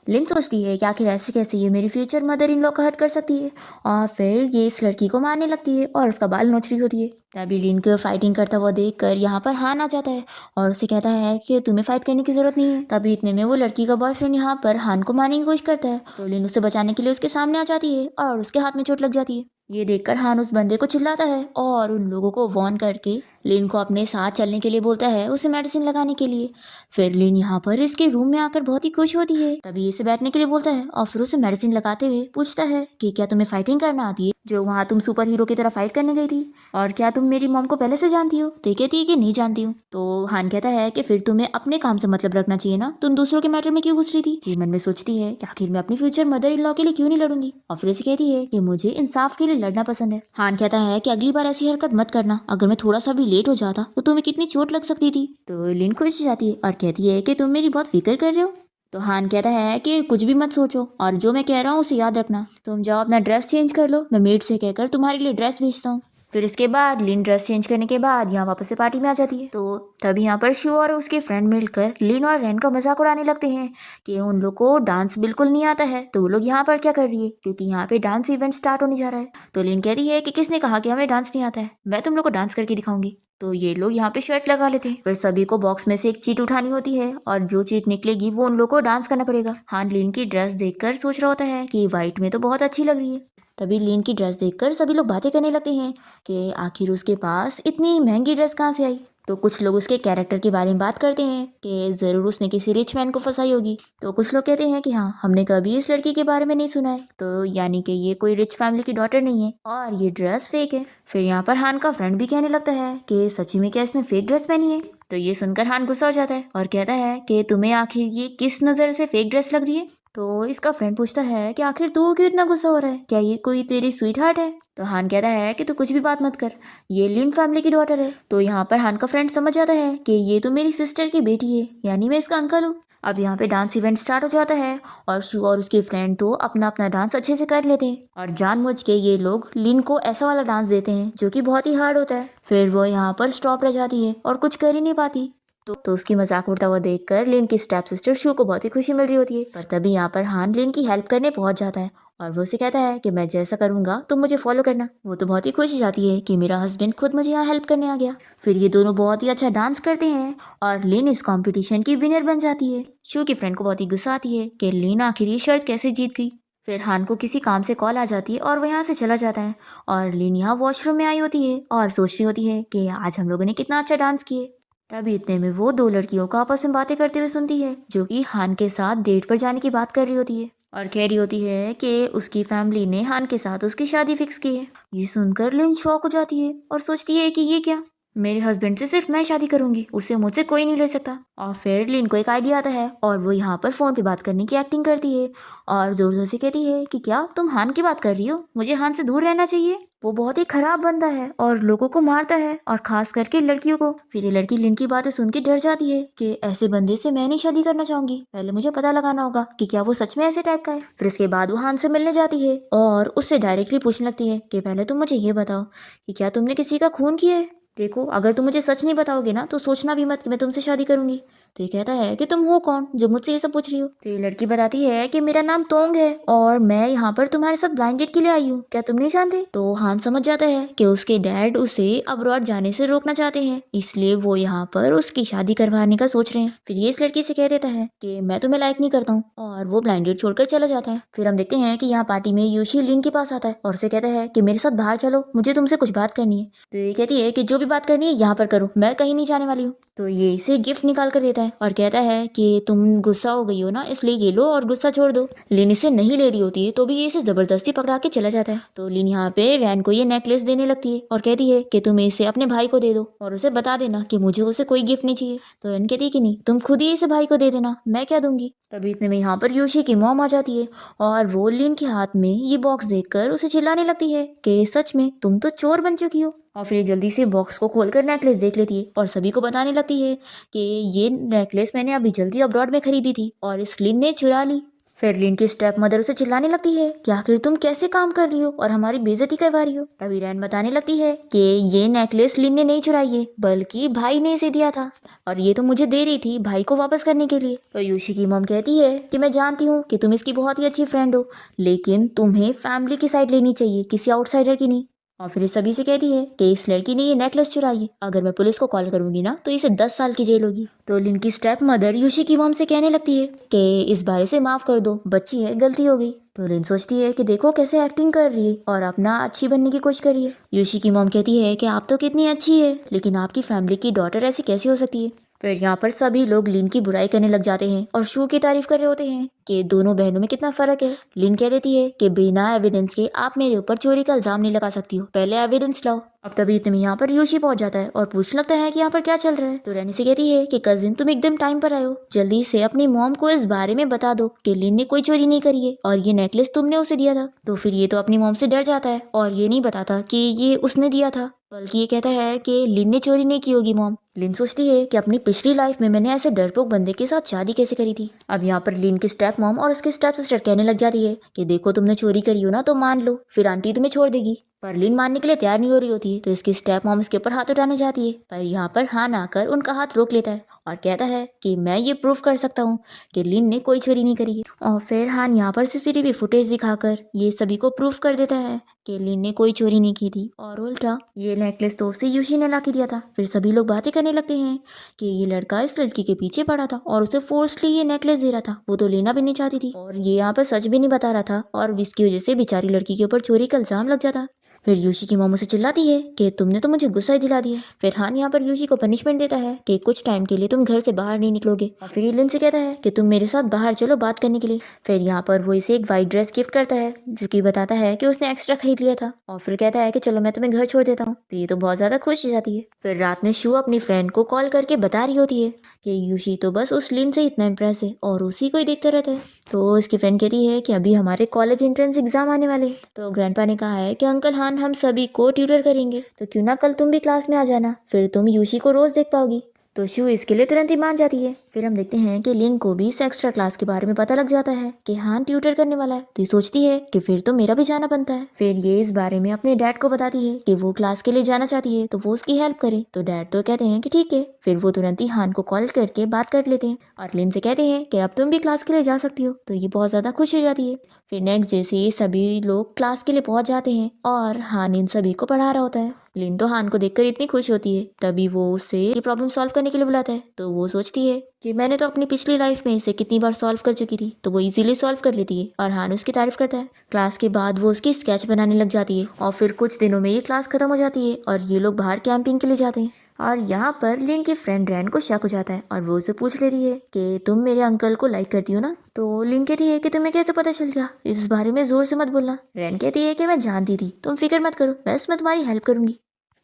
लिन सोचती है कि आखिर ऐसे कैसे ये मेरी फ्यूचर मदर इन लॉ का हर्ट कर सकती है और फिर ये इस लड़की को मारने लगती है और उसका बाल नोच रही होती है। तभी लिन को फाइटिंग करता हुआ देखकर यहाँ पर हान आ जाता है और उसे कहता है कि तुम्हें फाइट करने की जरूरत नहीं है। तभी इतने में वो लड़की का बॉयफ्रेंड यहाँ पर हान को मारने की कोशिश करता है। तो लिन उसे बचाने के लिए उसके सामने आ जाती है और उसके हाथ में चोट लग जाती है। ये देखकर हान उस बंदे को चिल्लाता है और उन लोगों को वार्न करके लिन को अपने साथ चलने के लिए बोलता है, उसे मेडिसिन लगाने के लिए। फिर लिन यहाँ पर इसके रूम में आकर बहुत ही खुश होती है। तभी इसे बैठने के लिए बोलता है और फिर उसे मेडिसिन लगाते हुए पूछता है कि क्या तुम्हें फाइटिंग करना आती है, जो वहाँ तुम सुपर हीरो की तरह फाइट करने गई थी, और क्या तुम मेरी मॉम को पहले से जानती हो। तो कहती है कि नहीं जानती हूँ। तो हान कहता है कि फिर तुम्हें अपने काम से मतलब रखना चाहिए ना, तुम दूसरों के मैटर में क्यों घुस रही थी। ये मन में सोचती है कि आखिर मैं अपनी फ्यूचर मदर इन लॉ के लिए क्यों नहीं लड़ूंगी और फिर इसे कहती है कि मुझे इंसाफ के लिए लड़ना पसंद है। हान कहता है कि अगली बार ऐसी हरकत मत करना, अगर मैं थोड़ा सा भी लेट हो जाता तो तुम्हें कितनी चोट लग सकती थी। तो लिन खुश जाती है और कहती है कि तुम मेरी बहुत फिक्र कर रहे हो। तो हान कहता है कि कुछ भी मत सोचो और जो मैं कह रहा हूँ उसे याद रखना। तुम जाओ अपना ड्रेस चेंज कर लो, मैं मेड से कहकर तुम्हारे लिए ड्रेस भेजता हूँ। फिर इसके बाद लिन ड्रेस चेंज करने के बाद यहाँ वापस से पार्टी में आ जाती है। तो तभी यहाँ पर शू और उसके फ्रेंड मिलकर लिन और रेन का मजाक उड़ाने लगते हैं कि उन लोग को डांस बिल्कुल नहीं आता है, तो वो लोग यहाँ पर क्या कर रही है, क्योंकि यहाँ पे डांस इवेंट स्टार्ट होने जा रहा है। तो लिन कह रही है कि किसने कहा कि हमें डांस नहीं आता है, मैं तुम लोग को डांस करके दिखाऊंगी। तो ये लोग यहाँ पे शर्ट लगा लेते हैं। फिर सभी को बॉक्स में से एक चीट उठानी होती है और जो चीट निकलेगी वो उन लोग को डांस करना पड़ेगा। हान लिन की ड्रेस देखकर सोच रहा होता है कि व्हाइट में तो बहुत अच्छी लग रही है। तभी लिन की ड्रेस देखकर सभी लोग बातें करने लगते हैं कि आखिर उसके पास इतनी महंगी ड्रेस कहाँ से आई। तो कुछ लोग उसके कैरेक्टर के बारे में बात करते हैं कि ज़रूर उसने किसी रिच मैन को फंसाई होगी। तो कुछ लोग कहते हैं कि हाँ, हमने कभी इस लड़की के बारे में नहीं सुना है, तो यानी कि ये कोई रिच फैमिली की डॉटर नहीं है और ये ड्रेस फेक है। फिर यहाँ पर हान का फ्रेंड भी कहने लगता है कि सच्ची में क्या इसने फेक ड्रेस पहनी है। तो ये सुनकर हान गुस्सा हो जाता है और कहता है कि तुम्हें आखिर ये किस नज़र से फेक ड्रेस लग रही है। तो इसका फ्रेंड पूछता है कि आखिर तू क्यों इतना गुस्सा हो रहा है, क्या ये कोई तेरी स्वीट हार्ट है। तो हान कहता है कि तू कुछ भी बात मत कर, ये लिन फैमिली की डॉटर है। तो यहाँ पर हान का फ्रेंड समझ जाता है कि ये तो मेरी सिस्टर की बेटी है, यानी मैं इसका अंकल हूँ। अब यहाँ पे डांस इवेंट स्टार्ट हो जाता है और शू और उसके फ्रेंड तो अपना अपना डांस अच्छे से कर लेते हैं और जानबूझ के ये लोग लिन को ऐसा वाला डांस देते हैं जो कि बहुत ही हार्ड होता है। फिर वो यहाँ पर स्टॉप रह जाती है और कुछ कर ही नहीं पाती। तो उसकी मजाक उड़ता हुआ देखकर लिन की स्टेप सिस्टर शू को बहुत ही खुशी मिल रही होती है। पर तभी यहाँ पर हान लिन की हेल्प करने पहुंच जाता है और वो उसे कहता है कि मैं जैसा करूंगा तुम मुझे फॉलो करना। वो तो बहुत ही खुश हो जाती है कि मेरा हस्बैंड खुद मुझे यहाँ हेल्प करने आ गया। फिर ये दोनों बहुत ही अच्छा डांस करते हैं और लिन इस कंपटीशन की विनर बन जाती है। शू की फ्रेंड को बहुत ही गुस्सा आती है कि लिन आखिर ये शर्ट कैसे जीत गई। फिर हान को किसी काम से कॉल आ जाती है और वो यहाँ से चला जाता है और लिन यहाँ वॉशरूम में आई होती है और सोच रही होती है कि आज हम लोगों ने कितना अच्छा डांस किया। तभी इतने में वो दो लड़कियों को आपस में बातें करते हुए सुनती है जो कि हान के साथ डेट पर जाने की बात कर रही होती है और कह रही होती है कि उसकी फैमिली ने हान के साथ उसकी शादी फिक्स की है। ये सुनकर लिन शॉक हो जाती है और सोचती है कि ये क्या, मेरे हस्बैंड से सिर्फ मैं शादी करूंगी, उससे मुझसे कोई नहीं ले सकता। और फिर लिन को एक आइडिया आता है और वो यहाँ पर फोन पे बात करने की एक्टिंग करती है और जोर जोर से कहती है कि क्या तुम हान की बात कर रही हो, मुझे हान से दूर रहना चाहिए, वो बहुत ही खराब बंदा है और लोगों को मारता है और खास करके लड़कियों को। फिर ये लड़की लिन की बातें सुन के डर जाती है कि ऐसे बंदे से मैं नहीं शादी करना चाहूंगी, पहले मुझे पता लगाना होगा कि क्या वो सच में ऐसे टाइप का है। फिर इसके बाद वो हान से मिलने जाती है और उससे डायरेक्टली पूछने लगती है कि पहले तुम मुझे ये बताओ कि क्या तुमने किसी का खून किया है। देखो, अगर तुम मुझे सच नहीं बताओगे ना तो सोचना भी मत कि मैं तुमसे शादी करूंगी। तो ये कहता है कि तुम हो कौन जो मुझसे ये सब पूछ रही हो। तो ये लड़की बताती है कि मेरा नाम तोंग है और मैं यहाँ पर तुम्हारे साथ ब्लाइंड डेट के लिए आई हूँ, क्या तुम नहीं जानते। तो हान समझ जाता है कि उसके डैड उसे अब्रॉड जाने से रोकना चाहते हैं, इसलिए वो यहाँ पर उसकी शादी करवाने का सोच रहे हैं। फिर ये इस लड़की से कह देता है कि मैं तुम्हें लाइक नहीं करता हूँ और वो ब्लाइंड डेट छोड़कर चला जाता है। फिर हम देखते हैं कि यहाँ पार्टी में यूशी लिन के पास आता है और उसे कहता है कि मेरे साथ बाहर चलो, मुझे तुमसे कुछ बात करनी है। तो ये कहती है कि जो भी बात करनी है यहाँ पर करो, मैं कहीं नहीं जाने वाली हूँ। तो ये इसे गिफ्ट निकाल कर देता है और कहता है कि तुम गुस्सा हो गई हो ना, इसलिए ये लो और गुस्सा छोड़ दो। लिन इसे नहीं ले रही होती है तो भी ये इसे जबरदस्ती पकड़ा के चला जाता है। तो लिन यहाँ पे रैन को ये नेकलेस देने लगती है और कहती है कि तुम इसे अपने भाई को दे दो और उसे बता देना कि मुझे उसे कोई गिफ्ट नहीं चाहिए। तो रैन कहती है कि नहीं, तुम खुद ही इसे भाई को दे देना, मैं क्या दूंगी। तभी इतने में यहाँ पर योशी की मॉम आ जाती है और वो लिन के हाथ में ये बॉक्स देखकर उसे चिल्लाने लगती है कि सच में तुम तो चोर बन चुकी हो। और फिर जल्दी से बॉक्स को खोलकर नेकलेस देख लेती है और सभी को बताने लगती है कि ये नेकलेस मैंने अभी जल्दी अब्रॉड में खरीदी थी और इस लिन ने चुरा ली। फिर लिन की स्टेप मदर उसे चिल्लाने लगती है कि आखिर तुम कैसे काम कर रही हो और हमारी बेइज्जती करवा रही हो। तभी रैन बताने लगती है कि ये नेकलेस लिन ने नहीं चुराई है बल्कि भाई ने इसे दिया था और ये तो मुझे दे रही थी भाई को वापस करने के लिए। तो यूशी की मॉम कहती है कि मैं जानती हूँ कि तुम इसकी बहुत ही अच्छी फ्रेंड हो, लेकिन तुम्हें फैमिली की साइड लेनी चाहिए, किसी आउटसाइडर की नहीं। और फिर इस सभी से कहती है कि इस लड़की ने ये नेकलेस चुराई है, अगर मैं पुलिस को कॉल करूंगी ना तो इसे 10 साल की जेल होगी। तो लिन की स्टेप मदर यूशी की मॉम से कहने लगती है कि इस बारे से माफ कर दो, बच्ची है, गलती हो गई। तो लिन सोचती है कि देखो कैसे एक्टिंग कर रही है और अपना अच्छी बनने की कोशिश कर रही है। यूशी की मॉम कहती है कि आप तो कितनी अच्छी है, लेकिन आपकी फैमिली की डॉटर ऐसी कैसी हो सकती है। फिर यहाँ पर सभी लोग लिन की बुराई करने लग जाते हैं और शू की तारीफ कर रहे होते हैं कि दोनों बहनों में कितना फर्क है। लिन कह देती है कि बिना एविडेंस के आप मेरे ऊपर चोरी का इल्जाम नहीं लगा सकती हो, पहले एविडेंस लाओ। अब तभी इतने में यहाँ पर योशी पहुंच जाता है और पूछने लगता है कि यहाँ पर क्या चल रहा है। तो रैनी से कहती है कि कजिन तुम एकदम टाइम पर आए हो, जल्दी से अपनी मॉम को इस बारे में बता दो कि लिन ने कोई चोरी नहीं करी है और ये नेकलेस तुमने उसे दिया था। तो फिर ये तो अपनी मॉम से डर जाता है और ये नहीं बताता कि ये उसने दिया था, बल्कि ये कहता है कि लिन ने चोरी नहीं की होगी मॉम। लिन सोचती है कि अपनी पिछली लाइफ में मैंने ऐसे डरपोक बंदे के साथ शादी कैसे करी थी। अब यहाँ पर लिन की स्टेप मॉम और उसके स्टेप सिस्टर कहने लग जाती है कि देखो तुमने चोरी करी हो ना तो मान लो, फिर आंटी तुम्हें छोड़ देगी। पर लिन मानने के लिए तैयार नहीं हो रही होती है, तो इसकी स्टेप मॉम इसके ऊपर हाथ उठाने जाती है। पर यहाँ पर हान आकर उनका हाथ रोक लेता है और कहता है कि मैं ये प्रूफ कर सकता हूँ कि लिन ने कोई चोरी नहीं करी है। और फिर हान यहाँ पर सीसीटीवी फुटेज दिखाकर ये सभी को प्रूफ कर देता है कि लिन ने कोई चोरी नहीं की थी और उल्टा ये नेकलेस तो उसे यूशी ने ला के दिया था। फिर सभी लोग बातें करने लगते हैं कि ये लड़का इस लड़की के पीछे पड़ा था और उसे फोर्सली ये नेकलेस दे रहा था, वो तो लेना भी नहीं चाहती थी और ये यहाँ पर सच भी नहीं बता रहा था और इसकी वजह से बेचारी लड़की के ऊपर चोरी का इल्जाम लग जाता। फिर यूशी की मॉम उसे चिल्लाती है कि तुमने तो मुझे गुस्सा ही दिला दिया। फिर हान यहाँ पर यूशी को पनिशमेंट देता है कि कुछ टाइम के लिए तुम घर से बाहर नहीं निकलोगे और फिर लिन से कहता है कि तुम मेरे साथ बाहर चलो बात करने के लिए। फिर यहाँ पर वो इसे एक वाइट ड्रेस गिफ्ट करता है जो कि बताता है कि उसने एक्स्ट्रा खरीद लिया था और फिर कहता है कि चलो मैं तुम्हें घर छोड़ देता हूँ। तो ये तो बहुत ज्यादा खुश हो जाती है। फिर रात में शू अपनी फ्रेंड को कॉल करके बता रही होती है कि यूशी तो बस उस लिन से इतना इम्प्रेस है और उसी को ही देखता रहता है। तो इसकी फ्रेंड कहती है कि अभी हमारे कॉलेज एंट्रेंस एग्जाम आने वाले, तो ग्रैंडपा ने कहा है कि अंकल हान हम सभी को ट्यूटर करेंगे, तो क्यों ना कल तुम भी क्लास में आ जाना, फिर तुम यूशी को रोज देख पाओगी। तो शू इसके लिए तुरंत ही मान जाती है। फिर हम देखते हैं कि लिन को भी इस एक्स्ट्रा क्लास के बारे में पता लग जाता है कि हान ट्यूटर करने वाला है, तो ये सोचती है कि फिर तो मेरा भी जाना बनता है। फिर ये इस बारे में अपने डैड को बताती है कि वो क्लास के लिए जाना चाहती है तो वो उसकी हेल्प करे। तो डैड तो कहते हैं कि ठीक है। फिर वो तुरंत ही हान को कॉल करके बात कर लेते हैं और लिन से कहते हैं कि अब तुम भी क्लास के लिए जा सकती हो। तो ये बहुत ज्यादा खुश हो जाती है। फिर नेक्स्ट डे से सभी लोग क्लास के लिए पहुंच जाते हैं और हान इन सभी को पढ़ा रहा होता है। लिन तो हान को देखकर इतनी खुश होती है, तभी वो उससे ये प्रॉब्लम सॉल्व करने के लिए बुलाता है। तो वो सोचती है कि मैंने तो अपनी पिछली लाइफ में इसे कितनी बार सॉल्व कर चुकी थी, तो वो इजीली सॉल्व कर लेती है और हान उसकी तारीफ करता है। क्लास के बाद वो उसकी स्केच बनाने लग जाती है और फिर कुछ दिनों में ये क्लास खत्म हो जाती है और ये लोग बाहर कैंपिंग के लिए जाते हैं। और यहाँ पर लिन के फ्रेंड रैन को शक हो जाता है और वो उसे पूछ लेती है कि तुम मेरे अंकल को लाइक करती हो ना। तो लिन कहती है कि तुम्हें कैसे पता चल गया, इस बारे में जोर से मत बोलना। रैन कहती है कि मैं जानती थी, तुम फिक्र मत करो, बस मैं तुम्हारी हेल्प करूंगी।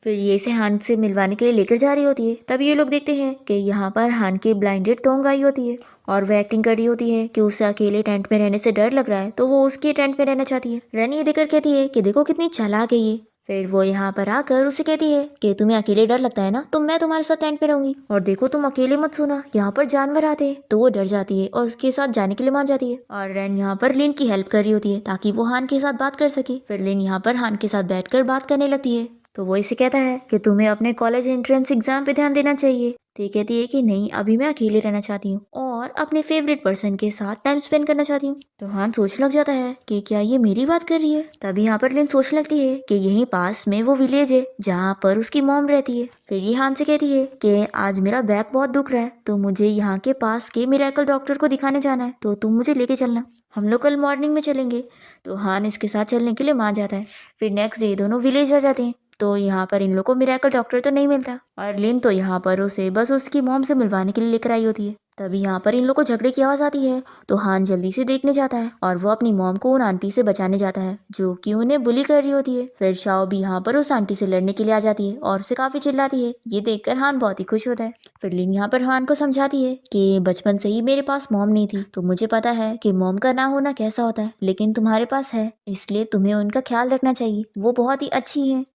फिर ये इसे हान से मिलवाने के लिए लेकर जा रही होती है। तब ये लोग देखते हैं कि यहाँ पर हान की ब्लाइंडेड तोंग आई होती है और वह एक्टिंग कर रही होती है कि उसे अकेले टेंट में रहने से डर लग रहा है, तो वो उसके टेंट में रहना चाहती है। रैन ये देखकर कहती है कि देखो कितनी चालाक है ये। फिर वो यहाँ पर आकर उसे कहती है कि तुम्हें अकेले डर लगता है ना, तो मैं तुम्हारे साथ टेंट पे रहूंगी और देखो तुम अकेले मत सोना, यहाँ पर जानवर आते हैं। तो वो डर जाती है और उसके साथ जाने के लिए मान जाती है और रैन यहाँ पर लिन की हेल्प कर रही होती है ताकि वो हान के साथ बात कर सके। फिर लिन यहाँ पर हान के साथ बैठकर बात करने लगती है। तो वो इसे कहता है कि तुम्हें अपने कॉलेज एंट्रेंस एग्जाम पे ध्यान देना चाहिए। तो ये कहती है कि नहीं, अभी मैं अकेले रहना चाहती हूँ और अपने फेवरेट पर्सन के साथ टाइम स्पेंड करना चाहती हूँ। तो हान सोचने लग जाता है कि क्या ये मेरी बात कर रही है। तभी यहाँ पर लिन सोचने लगती है कि यहीं पास में वो विलेज है जहाँ पर उसकी मॉम रहती है। फिर ये हान से कहती है कि आज मेरा बैक बहुत दुख रहा है, तो मुझे यहाँ के पास के मिरेकल डॉक्टर को दिखाने जाना है, तो तुम मुझे लेके चलना, हम लोग कल मॉर्निंग में चलेंगे। तो हान इसके साथ चलने के लिए मान जाता है। फिर नेक्स्ट डे दोनों विलेज आ जाते हैं। तो यहाँ पर इन लोगों को मिरेकल डॉक्टर तो नहीं मिलता और लिन तो यहाँ पर उसे बस उसकी मॉम से मिलवाने के लिए लेकर आई होती है। तभी यहाँ पर इन लोगों को झगड़े की आवाज आती है, तो हान जल्दी से देखने जाता है और वो अपनी मॉम को उन आंटी से बचाने जाता है जो कि उन्हें बुली कर रही होती है। फिर शाओ भी यहाँ पर उस आंटी से लड़ने के लिए आ जाती है और उसे काफी चिल्लाती है। ये देखकर हान बहुत ही खुश होता है। फिर लिन यहाँ पर हान को समझाती है कि बचपन से ही मेरे पास मॉम नहीं थी, तो मुझे पता है कि मॉम का ना होना कैसा होता है, लेकिन तुम्हारे पास है, इसलिए तुम्हें उनका ख्याल रखना चाहिए, वो बहुत ही अच्छी है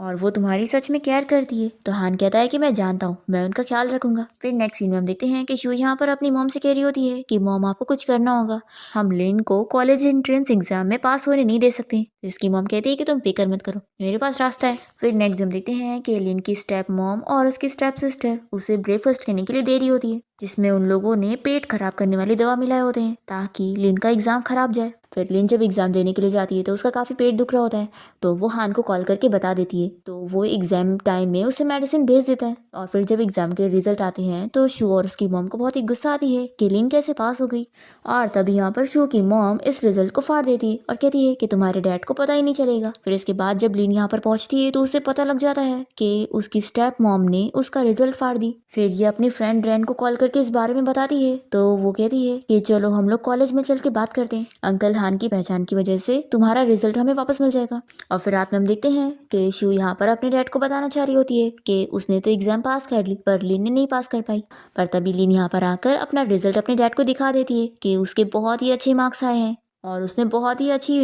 और वो तुम्हारी सच में केयर करती है। तो हान कहता है कि मैं जानता हूँ, मैं उनका ख्याल रखूंगा। फिर नेक्स्ट सीन में हम देखते हैं कि शू यहाँ पर अपनी मॉम से कह रही होती है कि मॉम आपको कुछ करना होगा, हम लिन को कॉलेज एंट्रेंस एग्जाम में पास होने नहीं दे सकते। इसकी मॉम कहती है कि तुम फिक्र मत करो, मेरे पास रास्ता है। फिर नेक्स्ट हम देखते हैं कि लिन की स्टेप मॉम और उसकी स्टेप सिस्टर उसे ब्रेकफास्ट करने के लिए दे रही होती है, जिसमें उन लोगों ने पेट खराब करने वाली दवा मिलाए होते हैं ताकि लिन का एग्जाम खराब जाए। फिर लिन जब एग्जाम देने के लिए जाती है तो उसका काफी पेट दुख रहा होता है, तो वो हान को कॉल करके बता देती है। तो वो एग्जाम टाइम में उसे मेडिसिन भेज देता है और फिर जब एग्जाम के रिजल्ट आते हैं तो शू और उसकी मॉम को बहुत ही गुस्सा आती है कि लिन कैसे पास हो गई। और तभी यहाँ पर शू की मॉम इस रिजल्ट को फाड़ देती है और कहती है कि तुम्हारे डैड को पता ही नहीं चलेगा। फिर इसके बाद जब लिन यहाँ पर पहुंचती है तो उसे पता लग जाता है कि उसकी स्टेप मॉम ने उसका रिजल्ट फाड़ दी। फिर ये अपनी फ्रेंड रैन को कॉल करके इस बारे में बताती है, तो वो कहती है कि चलो हम लोग कॉलेज में चल के बात करते हैं, अंकल हान की पहचान की वजह से तुम्हारा रिजल्ट हमें वापस मिल जाएगा। और फिर रात में हम देखते हैं कि शू यहाँ पर अपने डैड को बताना चाह रही होती है कि उसने तो एग्जाम पास कर ली पर लिन ने नहीं पास कर पाई। पर तभी लिन यहाँ पर आकर अपना रिजल्ट अपने डैड को दिखा देती है कि उसके बहुत ही अच्छे मार्क्स आए हैं और उसने बहुत ही अच्छी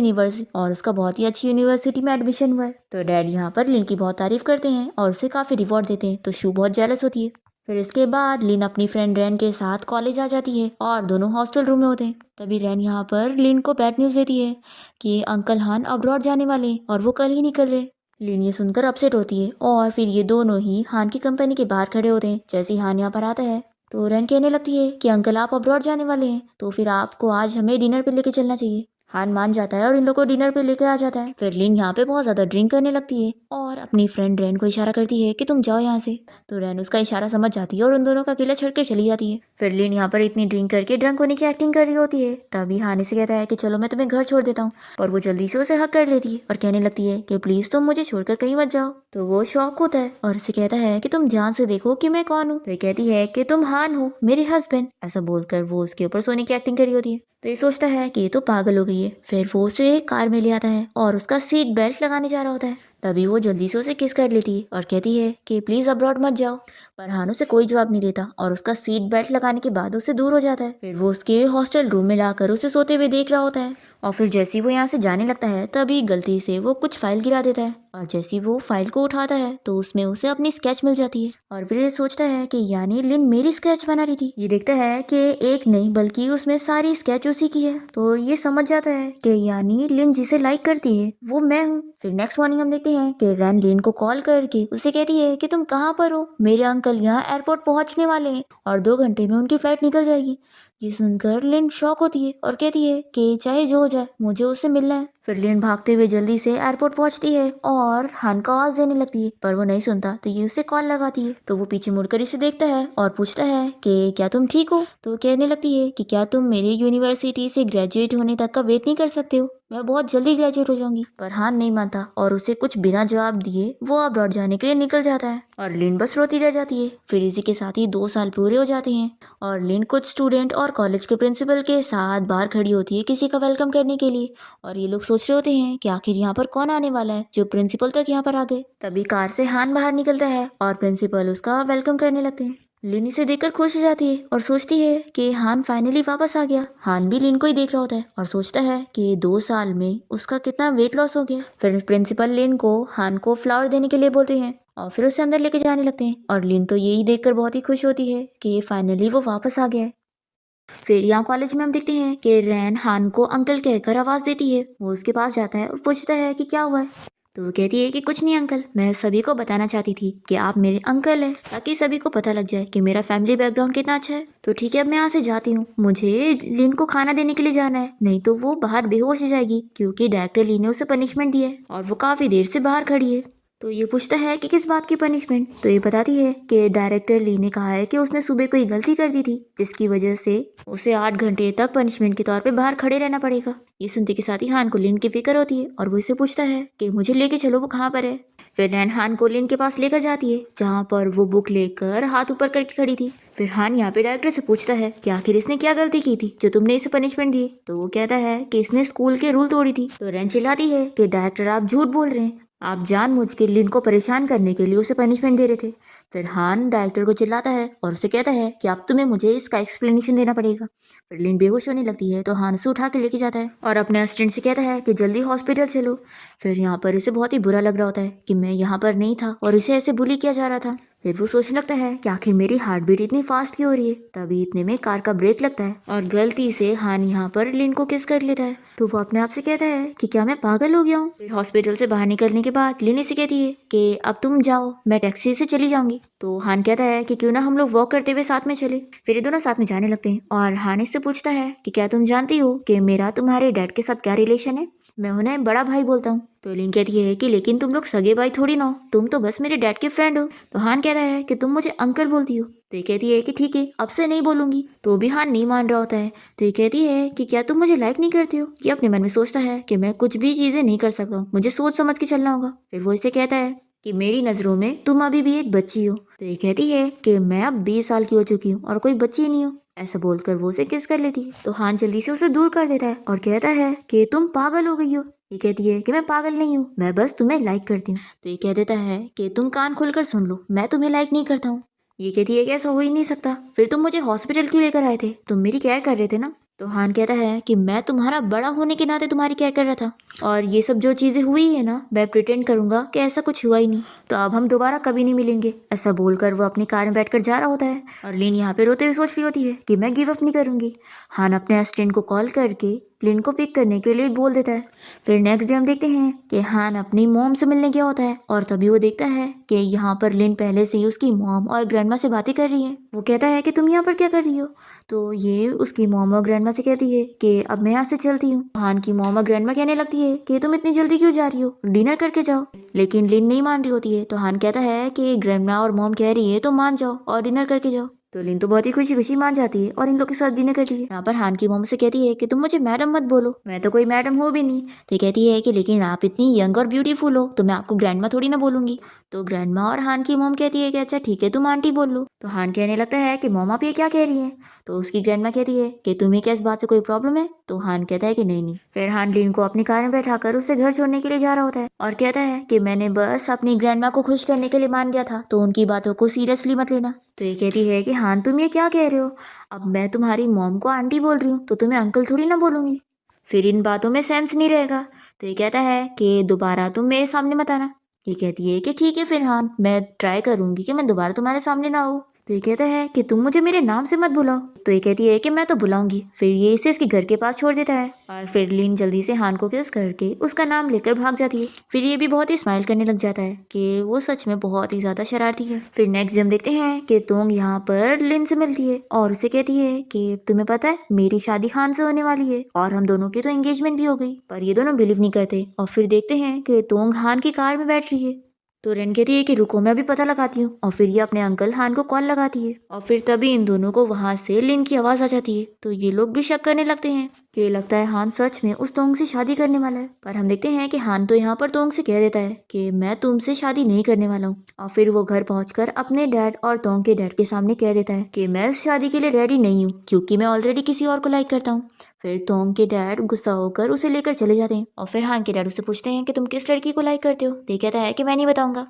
यूनिवर्सिटी में एडमिशन हुआ है। तो डैड यहाँ पर लिन की बहुत तारीफ करते हैं और उसे काफी रिवॉर्ड देते हैं, तो शू बहुत जेलस होती है। फिर इसके बाद लिन अपनी फ्रेंड रैन के साथ कॉलेज आ जाती है और दोनों हॉस्टल रूम में होते हैं। तभी रैन यहाँ पर लिन को बैड न्यूज़ देती है कि अंकल हान अब्रॉड जाने वाले हैं और वो कल ही निकल रहे। लिन ये सुनकर अपसेट होती है और फिर ये दोनों ही हान की कंपनी के बाहर खड़े होते हैं। जैसे ही हान यहाँ पर आता है तो रैन कहने लगती है कि अंकल आप अब्रॉड जाने वाले हैं तो फिर आपको आज हमें डिनर पे लेके चलना चाहिए। हान मान जाता है और इन लोगों को डिनर पे लेकर आ जाता है। फिर लिन यहाँ पे बहुत ज्यादा ड्रिंक करने लगती है और अपनी फ्रेंड रैन को इशारा करती है कि तुम जाओ यहाँ से। तो रैन उसका इशारा समझ जाती है और उन दोनों का अकेला छोड़कर चली जाती है। फिर लिन यहाँ पर इतनी ड्रिंक करके ड्रंक होने की एक्टिंग कर रही होती है। तभी हान से कहता है कि चलो मैं तुम्हें घर छोड़ देता हूँ, पर वो जल्दी से उसे हक कर लेती है और कहने लगती है कि प्लीज तुम मुझे छोड़कर कहीं मत जाओ। तो वो शॉक होता है और उसे कहता है कि तुम ध्यान से देखो कि मैं कौन हूँ। तो ये कहती है कि तुम हान हो, मेरे हस्बैंड। ऐसा बोलकर वो उसके ऊपर सोने की एक्टिंग कर रही होती है। तो ये सोचता है कि ये तो पागल हो गई है। फिर वो उसे कार में ले आता है और उसका सीट बेल्ट लगाने जा रहा होता है। तभी वो जल्दी से उसे किस कर लेती है और कहती है कि प्लीज अब्रॉड मत जाओ, पर हान उसे कोई जवाब नहीं देता और उसका सीट बेल्ट लगाने के बाद उससे दूर हो जाता है। फिर वो उसके हॉस्टल रूम में लाकर उसे सोते हुए देख रहा होता है और फिर जैसे ही वो यहाँ से जाने लगता है तभी गलती से वो कुछ फाइल गिरा देता है और जैसे ही वो फाइल को उठाता है तो उसमें उसे अपनी स्केच मिल जाती है और फिर ये सोचता है कि यानी लिन मेरी स्केच बना रही थी। ये देखता है कि एक नहीं बल्कि उसमें सारी स्केच उसी की है। तो ये समझ जाता है कि यानी लिन जिसे लाइक करती है वो मैं हूँ। फिर नेक्स्ट मॉर्निंग हम देखते हैं कि रैन लिन को कॉल करके उसे कहती है कि तुम कहाँ पर हो, मेरे अंकल यहाँ एयरपोर्ट पहुँचने वाले हैं और 2 घंटे में उनकी फ्लाइट निकल जाएगी। ये सुनकर लिन शॉक होती है और कहती है कि चाहे जो हो जाए मुझे उससे मिलना है। फिर लिन भागते हुए जल्दी से एयरपोर्ट पहुंचती है और हान को आवाज देने लगती है, पर वो नहीं सुनता। तो ये उसे कॉल लगाती है। तो वो पीछे मुड़कर इसे देखता है और पूछता है कि क्या तुम ठीक हो। तो कहने लगती है कि क्या तुम मेरी यूनिवर्सिटी से ग्रेजुएट होने तक का वेट नहीं कर सकते हो, मैं बहुत जल्दी ग्रेजुएट हो जाऊंगी। पर हान नहीं मानता और उसे कुछ बिना जवाब दिए वो अब्रॉड जाने के लिए निकल जाता है और लिन बस रोती रह जाती है। फिर इसी के साथ ही 2 साल पूरे हो जाते हैं और लिन कुछ स्टूडेंट और कॉलेज के प्रिंसिपल के साथ बाहर खड़ी होती है किसी का वेलकम करने के लिए और ये लोग सोच रहे होते हैं कि आखिर यहाँ पर कौन आने वाला है जो प्रिंसिपल तक यहाँ पर आ गए। तभी कार से हान बाहर निकलता है और प्रिंसिपल उसका वेलकम करने लगते हैं। लिन इसे देखकर खुश हो जाती है और सोचती है कि हान फाइनली वापस आ गया। हान भी लिन को ही देख रहा होता है और सोचता है कि 2 साल में उसका कितना वेट लॉस हो गया। फिर प्रिंसिपल लिन को हान को फ्लावर देने के लिए बोलते हैं और फिर उसे अंदर लेके जाने लगते हैं और लिन तो यही देखकर बहुत ही खुश होती है कि फाइनली वो वापस आ गया है। फिर यहाँ कॉलेज में हम देखते हैं कि रैन हान को अंकल कहकर आवाज देती है। वो उसके पास जाता है और पूछता है कि क्या हुआ है। तो वो कहती है कि कुछ नहीं अंकल, मैं सभी को बताना चाहती थी कि आप मेरे अंकल हैं ताकि सभी को पता लग जाए कि मेरा फैमिली बैकग्राउंड कितना अच्छा है। तो ठीक है, अब मैं यहाँ से जाती हूँ, मुझे लिन को खाना देने के लिए जाना है, नहीं तो वो बाहर बेहोश हो जाएगी क्योंकि डायरेक्टर ली ने उसे पनिशमेंट दिया है और वो काफी देर से बाहर खड़ी है। तो ये पूछता है कि किस बात की पनिशमेंट। तो ये बताती है कि डायरेक्टर ली ने कहा है कि उसने सुबह कोई गलती कर दी थी जिसकी वजह से उसे 8 घंटे तक पनिशमेंट के तौर पे बाहर खड़े रहना पड़ेगा। ये सुनते के साथ ही हान को लिन की फिक्र होती है और वो इसे पूछता है कि मुझे लेके चलो, वो कहाँ पर है। फिर रैन हान को लिन के पास लेकर जाती है जहाँ पर वो बुक लेकर हाथ ऊपर करके खड़ी थी। फिर हान यहाँ पे डायरेक्टर से पूछता है कि आखिर इसने क्या गलती की थी जो तुमने इसे पनिशमेंट दी। तो वो कहता है कि इसने स्कूल के रूल तोड़ी थी। तो रैन चिल्लाती है कि डायरेक्टर आप झूठ बोल रहे हैं, आप जानबूझ के लिन को परेशान करने के लिए उसे पनिशमेंट दे रहे थे। फिर हान डायरेक्टर को चिल्लाता है और उसे कहता है कि अब तुम्हें मुझे इसका एक्सप्लेनेशन देना पड़ेगा। फिर लिन बेहोश होने लगती है तो हान उसे उठा के लेके जाता है और अपने असिस्टेंट से कहता है कि जल्दी हॉस्पिटल चलो। फिर यहाँ पर इसे बहुत ही बुरा लग रहा होता है कि मैं यहाँ पर नहीं था और इसे ऐसे बुली किया जा रहा था। फिर वो सोचने लगता है कि आखिर मेरी हार्ट बीट इतनी फास्ट क्यों हो रही है। तभी इतने में कार का ब्रेक लगता है और गलती से हान यहाँ पर लिन को किस कर लेता है। तो वो अपने आप से कहता है कि क्या मैं पागल हो गया हूँ। फिर हॉस्पिटल से बाहर निकलने के बाद लिन इसे कहती है कि अब तुम जाओ, मैं टैक्सी से चली जाऊंगी। तो हान कहता है कि क्यों ना हम लोग वॉक करते हुए साथ में चले। फिर ये दोनों साथ में जाने लगते हैं और हान इससे पूछता है कि क्या तुम जानती हो कि मेरा तुम्हारे डैड के साथ क्या रिलेशन है। मैं उन्हें बड़ा भाई बोलता हूँ। तो लिन कहती है कि लेकिन तुम लोग सगे भाई थोड़ी ना हो, तुम तो बस मेरे डैड के फ्रेंड हो। तो हान कहता है कि तुम मुझे अंकल बोलती हो। तो ये कहती है कि ठीक है, अब से नहीं बोलूंगी। तो भी हान नहीं मान रहा होता है। तो ये कहती है कि क्या तुम मुझे लाइक नहीं करती हो। ये अपने मन में सोचता है कि मैं कुछ भी चीजें नहीं कर सकता हूँ, मुझे सोच समझ के चलना होगा। फिर वो इसे कहता है कि मेरी नजरों में तुम अभी भी एक बच्ची हो। तो ये कहती है कि मैं अब 20 साल की हो चुकी हूँ और कोई बच्ची नहीं हूँ। ऐसा बोलकर वो उसे किस कर लेती है। तो हान जल्दी से उसे दूर कर देता है और कहता है कि तुम पागल हो गई हो। ये कहती है कि मैं पागल नहीं हूँ, मैं बस तुम्हें लाइक करती हूँ। तो ये कह देता है कि तुम कान खोलकर सुन लो, मैं तुम्हें लाइक नहीं करता हूँ। ये कहती है कि ऐसा हो ही नहीं सकता, फिर तुम मुझे हॉस्पिटल क्यों लेकर आए थे, तुम मेरी केयर कर रहे थे ना। तो हान कहता है कि मैं तुम्हारा बड़ा होने के नाते तुम्हारी केयर कर रहा था, और ये सब जो चीज़ें हुई है ना, मैं प्रिटेंड करूंगा कि ऐसा कुछ हुआ ही नहीं, तो अब हम दोबारा कभी नहीं मिलेंगे। ऐसा बोलकर वो अपनी कार में बैठकर जा रहा होता है और लिन यहाँ पे रोते हुए सोच रही होती है कि मैं गिव अप नहीं करूंगी। हान अपने असिस्टेंट को कॉल करके लिन को पिक करने के लिए बोल देता है। फिर नेक्स्ट डे हम देखते हैं कि हान अपनी मॉम से मिलने गया होता है और तभी वो देखता है कि यहाँ पर लिन पहले से ही उसकी मॉम और ग्रैंडमा से बातें कर रही है। वो कहता है कि तुम यहाँ पर क्या कर रही हो, तो ये उसकी मॉम और ग्रैंडमा से कहती है कि अब मैं यहाँ से चलती हूँ। हान की मॉम और ग्रैंडमा कहने लगती है कि तुम इतनी जल्दी क्यों जा रही हो, डिनर करके जाओ। लेकिन लिन नहीं मान रही होती है, तो हान कहता है कि ग्रैंडमा और मॉम कह रही है तो मान जाओ और डिनर करके जाओ। तो लिन तो बहुत ही खुशी खुशी मान जाती है और इन लोग के साथ डिनर करती है। यहाँ पर हान की मॉम से कहती है कि तुम मुझे मैडम मत बोलो, मैं तो कोई मैडम हो भी नहीं। तो कहती है कि लेकिन आप इतनी यंग और ब्यूटीफुल हो तो मैं आपको ग्रैंडमा थोड़ी ना बोलूंगी। तो ग्रैंडमा और हान की मॉम कहती है कि अच्छा ठीक है तुम आंटी बोल लो। तो हान कहने लगता है कि मॉम आप ये क्या कह रही हैं। तो उसकी ग्रैंडमा कहती है कि तुम्हें क्या इस बात से कोई प्रॉब्लम है। तो हान कहता है कि नहीं। फिर हान लिन को अपनी कार में बैठाकर उसे घर छोड़ने के लिए जा रहा होता है और कहता है कि मैंने बस अपनी ग्रैंडमा को खुश करने के लिए मान गया था, तो उनकी बातों को सीरियसली मत लेना। तो ये कहती है कि हान तुम ये क्या कह रहे हो, अब मैं तुम्हारी मॉम को आंटी बोल रही हूँ तो तुम्हें अंकल थोड़ी ना बोलूंगी, फिर इन बातों में सेंस नहीं रहेगा। तो ये कहता है कि दोबारा तुम मेरे सामने मत आना। ये कहती है कि ठीक है फिर हान, मैं ट्राई करूंगी कि मैं दोबारा तुम्हारे सामने ना आऊँ। तो ये कहता है कि तुम मुझे मेरे नाम से मत बुलाओ। तो ये कहती है कि मैं तो बुलाऊंगी। फिर ये इसे इसके घर के पास छोड़ देता है और फिर लिन जल्दी से हान को किस करके उसका नाम लेकर भाग जाती है। फिर ये भी बहुत ही स्माइल करने लग जाता है कि वो सच में बहुत ही ज्यादा शरारती है। फिर नेक्स्ट हम देखते हैं कि तोंग यहाँ पर लिन से मिलती है और उसे कहती है कि तुम्हें पता है मेरी शादी हान से होने वाली है और हम दोनों की तो एंगेजमेंट भी हो गई, पर ये दोनों बिलीव नहीं करते। और फिर देखते हैं कि तोंग हान की कार में बैठ रही है। तो रेन कहती है कि रुको मैं अभी पता लगाती हूँ, और फिर ये अपने अंकल हान को कॉल लगाती है और फिर तभी इन दोनों को वहां से लिन की आवाज आ जाती है। तो ये लोग भी शक करने लगते हैं कि लगता है हान सच में उस तोंग से शादी करने वाला है। पर हम देखते हैं कि हान तो यहाँ पर तोंग से कह देता है कि मैं तुमसे शादी नहीं करने वाला हूँ, और फिर वो घर पहुंचकर अपने डैड और तोंग के डैड के सामने कह देता है कि मैं इस शादी के लिए रेडी नहीं हूँ क्योंकि मैं ऑलरेडी किसी और को लाइक करता हूँ। फिर तोंग के डैड गुस्सा होकर उसे लेकर चले जाते हैं और फिर हान के डैड उससे पूछते हैं कि तुम किस लड़की को लाइक करते हो। तो ये कहता है कि मैं नहीं बताऊंगा।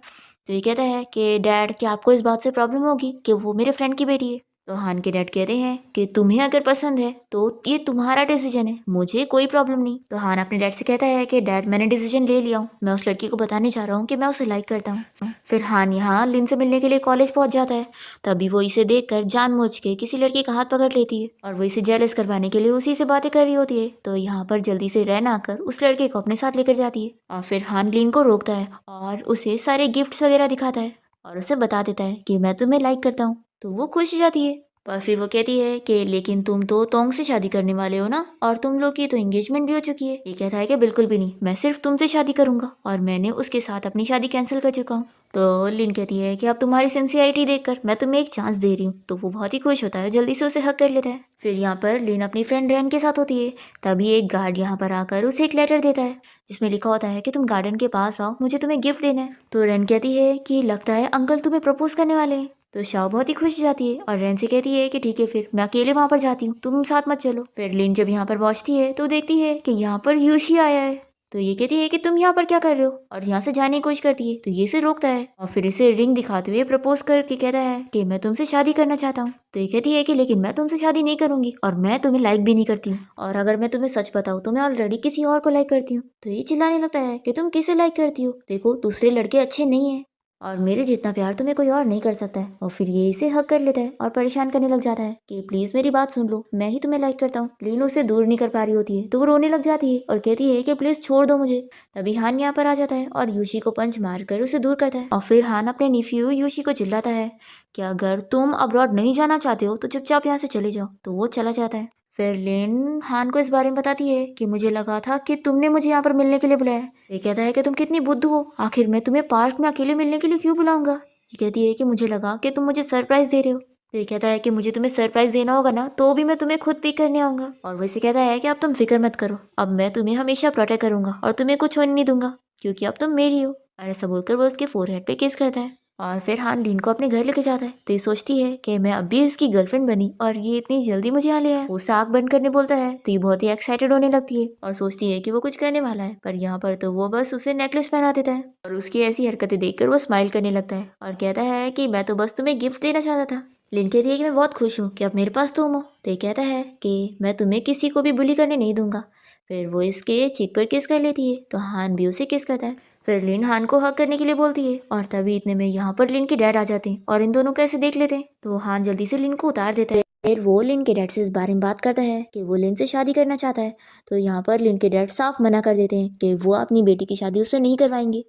तो ये कहता है कि डैड क्या आपको इस बात से प्रॉब्लम होगी कि वो मेरे फ्रेंड की बेटी है। तो हान के डैड कहते हैं कि तुम्हें अगर पसंद है तो ये तुम्हारा डिसीजन है, मुझे कोई प्रॉब्लम नहीं। तो हान अपने डैड से कहता है कि डैड मैंने डिसीजन ले लिया हूँ, मैं उस लड़की को बताने जा रहा हूँ कि मैं उसे लाइक करता हूँ। फिर हान यहाँ लिन से मिलने के लिए कॉलेज पहुंच जाता है। तभी वो इसे देखकर जानबूझ के किसी लड़की का हाथ पकड़ लेती है और वो इसे जेलस करवाने के लिए उसी से बातें कर रही होती है। तो यहाँ पर जल्दी से रैन आकर उस लड़के को अपने साथ लेकर जाती है और फिर हान लिन को रोकता है और उसे सारे गिफ्ट्स वगैरह दिखाता है और उसे बता देता है कि मैं तुम्हें लाइक करता हूँ। तो वो खुश हो जाती है। पर फिर वो कहती है कि लेकिन तुम तो तोंग से शादी करने वाले हो ना, और तुम लोग की तो एंगेजमेंट भी हो चुकी है। ये कहता है कि बिल्कुल भी नहीं, मैं सिर्फ तुमसे शादी करूंगा और मैंने उसके साथ अपनी शादी कैंसिल कर चुका हूँ। तो लिन कहती है कि अब तुम्हारी सिंसियरिटी देखकर मैं तुम्हें एक चांस दे रही हूँ। तो वो बहुत ही खुश होता है, जल्दी से उसे हक कर लेता है। फिर यहाँ पर लिन अपनी फ्रेंड रैन के साथ होती है। तभी एक गार्ड यहाँ पर आकर उसे एक लेटर देता है जिसमें लिखा होता है कि तुम गार्डन के पास आओ, मुझे तुम्हें गिफ्ट देना है। तो रैन कहती है कि लगता है अंकल तुम्हें प्रपोज करने वाले हैं। तो शाओ बहुत ही खुश हो जाती है और रैन से कहती है कि ठीक है फिर मैं अकेले वहां पर जाती हूँ, तुम साथ मत चलो। फिर लिन जब यहाँ पर पहुंचती है तो देखती है कि यहाँ पर यूशी आया है। तो ये कहती है कि तुम यहाँ पर क्या कर रहे हो, और यहाँ से जाने की कोशिश करती है। तो ये इसे रोकता है और फिर इसे रिंग दिखाते हुए प्रपोज करके कहता है कि मैं तुमसे शादी करना चाहता हूँ। तो ये कहती है कि लेकिन मैं तुमसे शादी नहीं करूंगी और मैं तुम्हें लाइक भी नहीं करती हूँ, और अगर मैं तुम्हें सच बताऊँ तो मैं ऑलरेडी किसी और को लाइक करती हूँ। तो ये चिल्लाने लगता है कि तुम किसे लाइक करती हो, देखो दूसरे लड़के अच्छे नहीं है और मेरे जितना प्यार तुम्हें कोई और नहीं कर सकता है। और फिर ये इसे हक कर लेता है और परेशान करने लग जाता है कि प्लीज मेरी बात सुन लो, मैं ही तुम्हें लाइक करता हूँ। लीन उसे दूर नहीं कर पा रही होती है तो वो रोने लग जाती है और कहती है कि प्लीज छोड़ दो मुझे। तभी हान यहाँ पर आ जाता है और यूशी को पंच मारकर उसे दूर करता है और फिर हान अपने निफ्यू यूशी को चिल्लाता है कि अगर तुम अब्रॉड नहीं जाना चाहते हो तो चुपचाप यहाँ से चले जाओ। तो वो चला जाता है। फिर लेन हान को इस बारे में बताती है कि मुझे लगा था कि तुमने मुझे यहाँ पर मिलने के लिए बुलाया है। ये कहता है कि तुम कितनी बुद्धू हो, आखिर मैं तुम्हें पार्क में अकेले मिलने के लिए क्यों बुलाऊंगा। ये कहती है कि मुझे लगा कि तुम मुझे सरप्राइज दे रहे हो। ये कहता है कि मुझे तुम्हें सरप्राइज देना होगा ना तो भी मैं तुम्हें खुद पिक करने आऊंगा। और वैसे कहता है कि अब तुम फिक्र मत करो, अब मैं तुम्हें हमेशा प्रोटेक्ट करूंगा और तुम्हें कुछ होने नहीं दूंगा क्योंकि अब तुम मेरी हो। और ऐसा बोलकर वो उसके फोरहेड पे किस करता है और फिर हान लीन को अपने घर लेके जाता है। तो ये सोचती है कि मैं अब भी इसकी गर्लफ्रेंड बनी और ये इतनी जल्दी मुझे यहाँ ले आया। वो उसे आग बंद करने बोलता है तो ये बहुत ही एक्साइटेड होने लगती है और सोचती है कि वो कुछ करने वाला है, पर यहाँ पर तो वो बस उसे नेकलेस पहना देता है और उसकी ऐसी हरकतें देखकर वो स्माइल करने लगता है और कहता है कि मैं तो बस तुम्हें गिफ्ट देना चाहता था। लिन कहती है कि मैं बहुत खुश हूँ कि अब मेरे पास तुम हो। तो ये कहता है कि मैं तुम्हें किसी को भी बुली करने नहीं दूंगा। फिर वो इसके चीक पर किस कर लेती है तो हान भी उसे किस करता है। फिर लिन हान को हक करने के लिए बोलती है और तभी इतने में यहाँ पर लिन के डैड आ जाते हैं और इन दोनों को ऐसे देख लेते हैं तो हान जल्दी से लिन को उतार देता है। फिर वो लिन के डैड से इस बारे में बात करता है कि वो लिन से शादी करना चाहता है। तो यहाँ पर लिन के डैड साफ मना कर देते हैं कि वो अपनी बेटी की शादी उससे नहीं करवाएंगे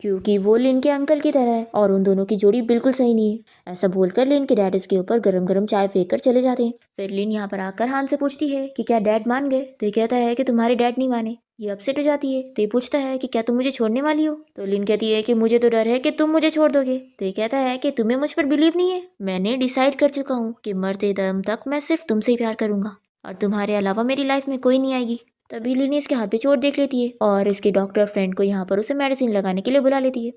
क्योंकि वो लिन के अंकल की तरह है और उन दोनों की जोड़ी बिल्कुल सही नहीं है। ऐसा बोलकर लिन के डैड इसके ऊपर गरम गरम चाय फेंक कर चले जाते हैं। फिर लिन यहाँ पर आकर हान से पूछती है कि क्या डैड मान गए। तो ये कहता है कि तुम्हारे डैड नहीं माने। ये अपसेट हो जाती है तो ये पूछता है कि क्या तुम मुझे छोड़ने वाली हो। तो लिन कहती है कि मुझे तो डर है कि तुम मुझे छोड़ दोगे। तो ये कहता है कि तुम्हें मुझ पर बिलीव नहीं है। मैंने डिसाइड कर चुका हूँ कि मरते दम तक मैं सिर्फ तुमसे ही प्यार करूंगा और तुम्हारे अलावा मेरी लाइफ में कोई नहीं आएगी। तभी लिन इसके हाथ पे चोट देख लेती है और इसके डॉक्टर फ्रेंड को यहाँ पर उसे मेडिसिन लगाने के लिए बुला लेती है।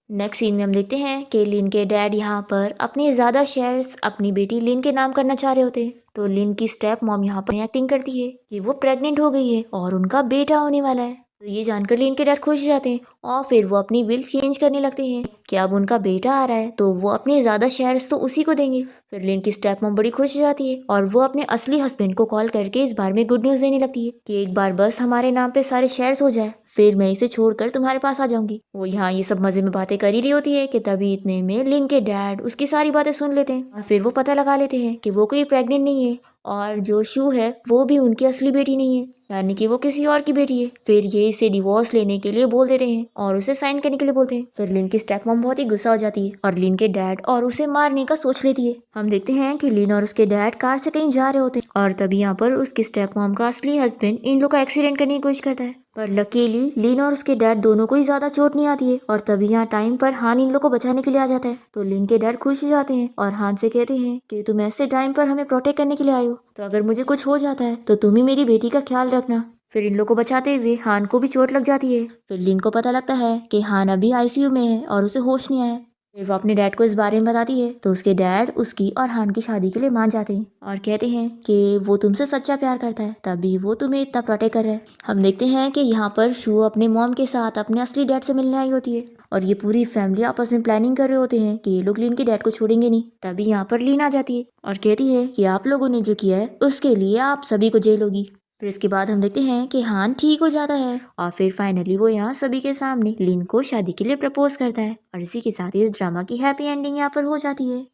नेक्स्ट सीन में हम देखते हैं कि लिन के डैड यहाँ पर अपने ज़्यादा शेयर्स अपनी बेटी लिन के नाम करना चाह रहे होते हैं। तो लिन की स्टेप मॉम यहाँ पर एक्टिंग करती है कि वो प्रेग्नेंट हो गई है और उनका बेटा होने वाला है। तो ये जानकर लिन के डैड खुश हो जाते हैं और फिर वो अपनी विल चेंज करने लगते हैं कि अब उनका बेटा आ रहा है तो वो अपने ज़्यादा शेयर्स तो उसी को देंगे। फिर लिन की स्टेप मॉम बड़ी खुश हो जाती है और वो अपने असली हस्बैंड को कॉल करके इस बारे में गुड न्यूज़ देने लगती है कि एक बार बस हमारे नाम पे सारे शेयर्स हो जाए फिर मैं इसे छोड़कर तुम्हारे पास आ जाऊंगी। वो यहाँ ये सब मजे में बातें कर ही रही होती है कि तभी इतने में लिन के डैड उसकी सारी बातें सुन लेते हैं और फिर वो पता लगा लेते हैं कि वो कोई प्रेग्नेंट नहीं है और जो शू है वो भी उनकी असली बेटी नहीं है यानी कि वो किसी और की बेटी है। फिर ये इसे डिवोर्स लेने के लिए बोल देते हैं और उसे साइन करने के लिए बोलते हैं। फिर लिन की स्टेप मॉम बहुत ही गुस्सा हो जाती है और लिन के डैड और उसे मारने का सोच लेती है। हम देखते हैं कि लिन और उसके डैड कार से कहीं जा रहे होते हैं और तभी यहाँ पर उसके स्टेप मॉम का असली हस्बैंड इन लोग का एक्सीडेंट करने की कोशिश करता है पर लकीली लिन और उसके डैड दोनों को ही ज्यादा चोट नहीं आती है और तभी यहाँ टाइम पर हान इन लोग को बचाने के लिए आ जाता है। तो लिन के डैड खुश हो जाते हैं और हान से कहते हैं कि तुम ऐसे टाइम पर हमें प्रोटेक्ट करने के लिए आए हो तो अगर मुझे कुछ हो जाता है तो तुम ही मेरी बेटी का ख्याल रखना। फिर इन लोग को बचाते हुए हान को भी चोट लग जाती है। फिर लिन को पता लगता है कि हान अभी आईसीयू में है और उसे होश नहीं आया। फिर वो अपने डैड को इस बारे में बताती है तो उसके डैड उसकी और हान की शादी के लिए मान जाते हैं और कहते हैं कि वो तुमसे सच्चा प्यार करता है तभी वो तुम्हें इतना प्रोटेक्ट कर रहा है। हम देखते हैं कि यहाँ पर शू अपने मॉम के साथ अपने असली डैड से मिलने आई होती है और ये पूरी फैमिली आपस में प्लानिंग कर रहे होते हैं कि ये लोग लिन के डैड को छोड़ेंगे नहीं। तभी यहाँ पर लिन आ जाती है और कहती है कि आप लोगों ने जो किया है उसके लिए आप सभी को जेल होगी। फिर इसके बाद हम देखते हैं कि हान ठीक हो जाता है और फिर फाइनली वो यहाँ सभी के सामने लिन को शादी के लिए प्रपोज करता है और इसी के साथ ही इस ड्रामा की हैप्पी एंडिंग यहाँ पर हो जाती है।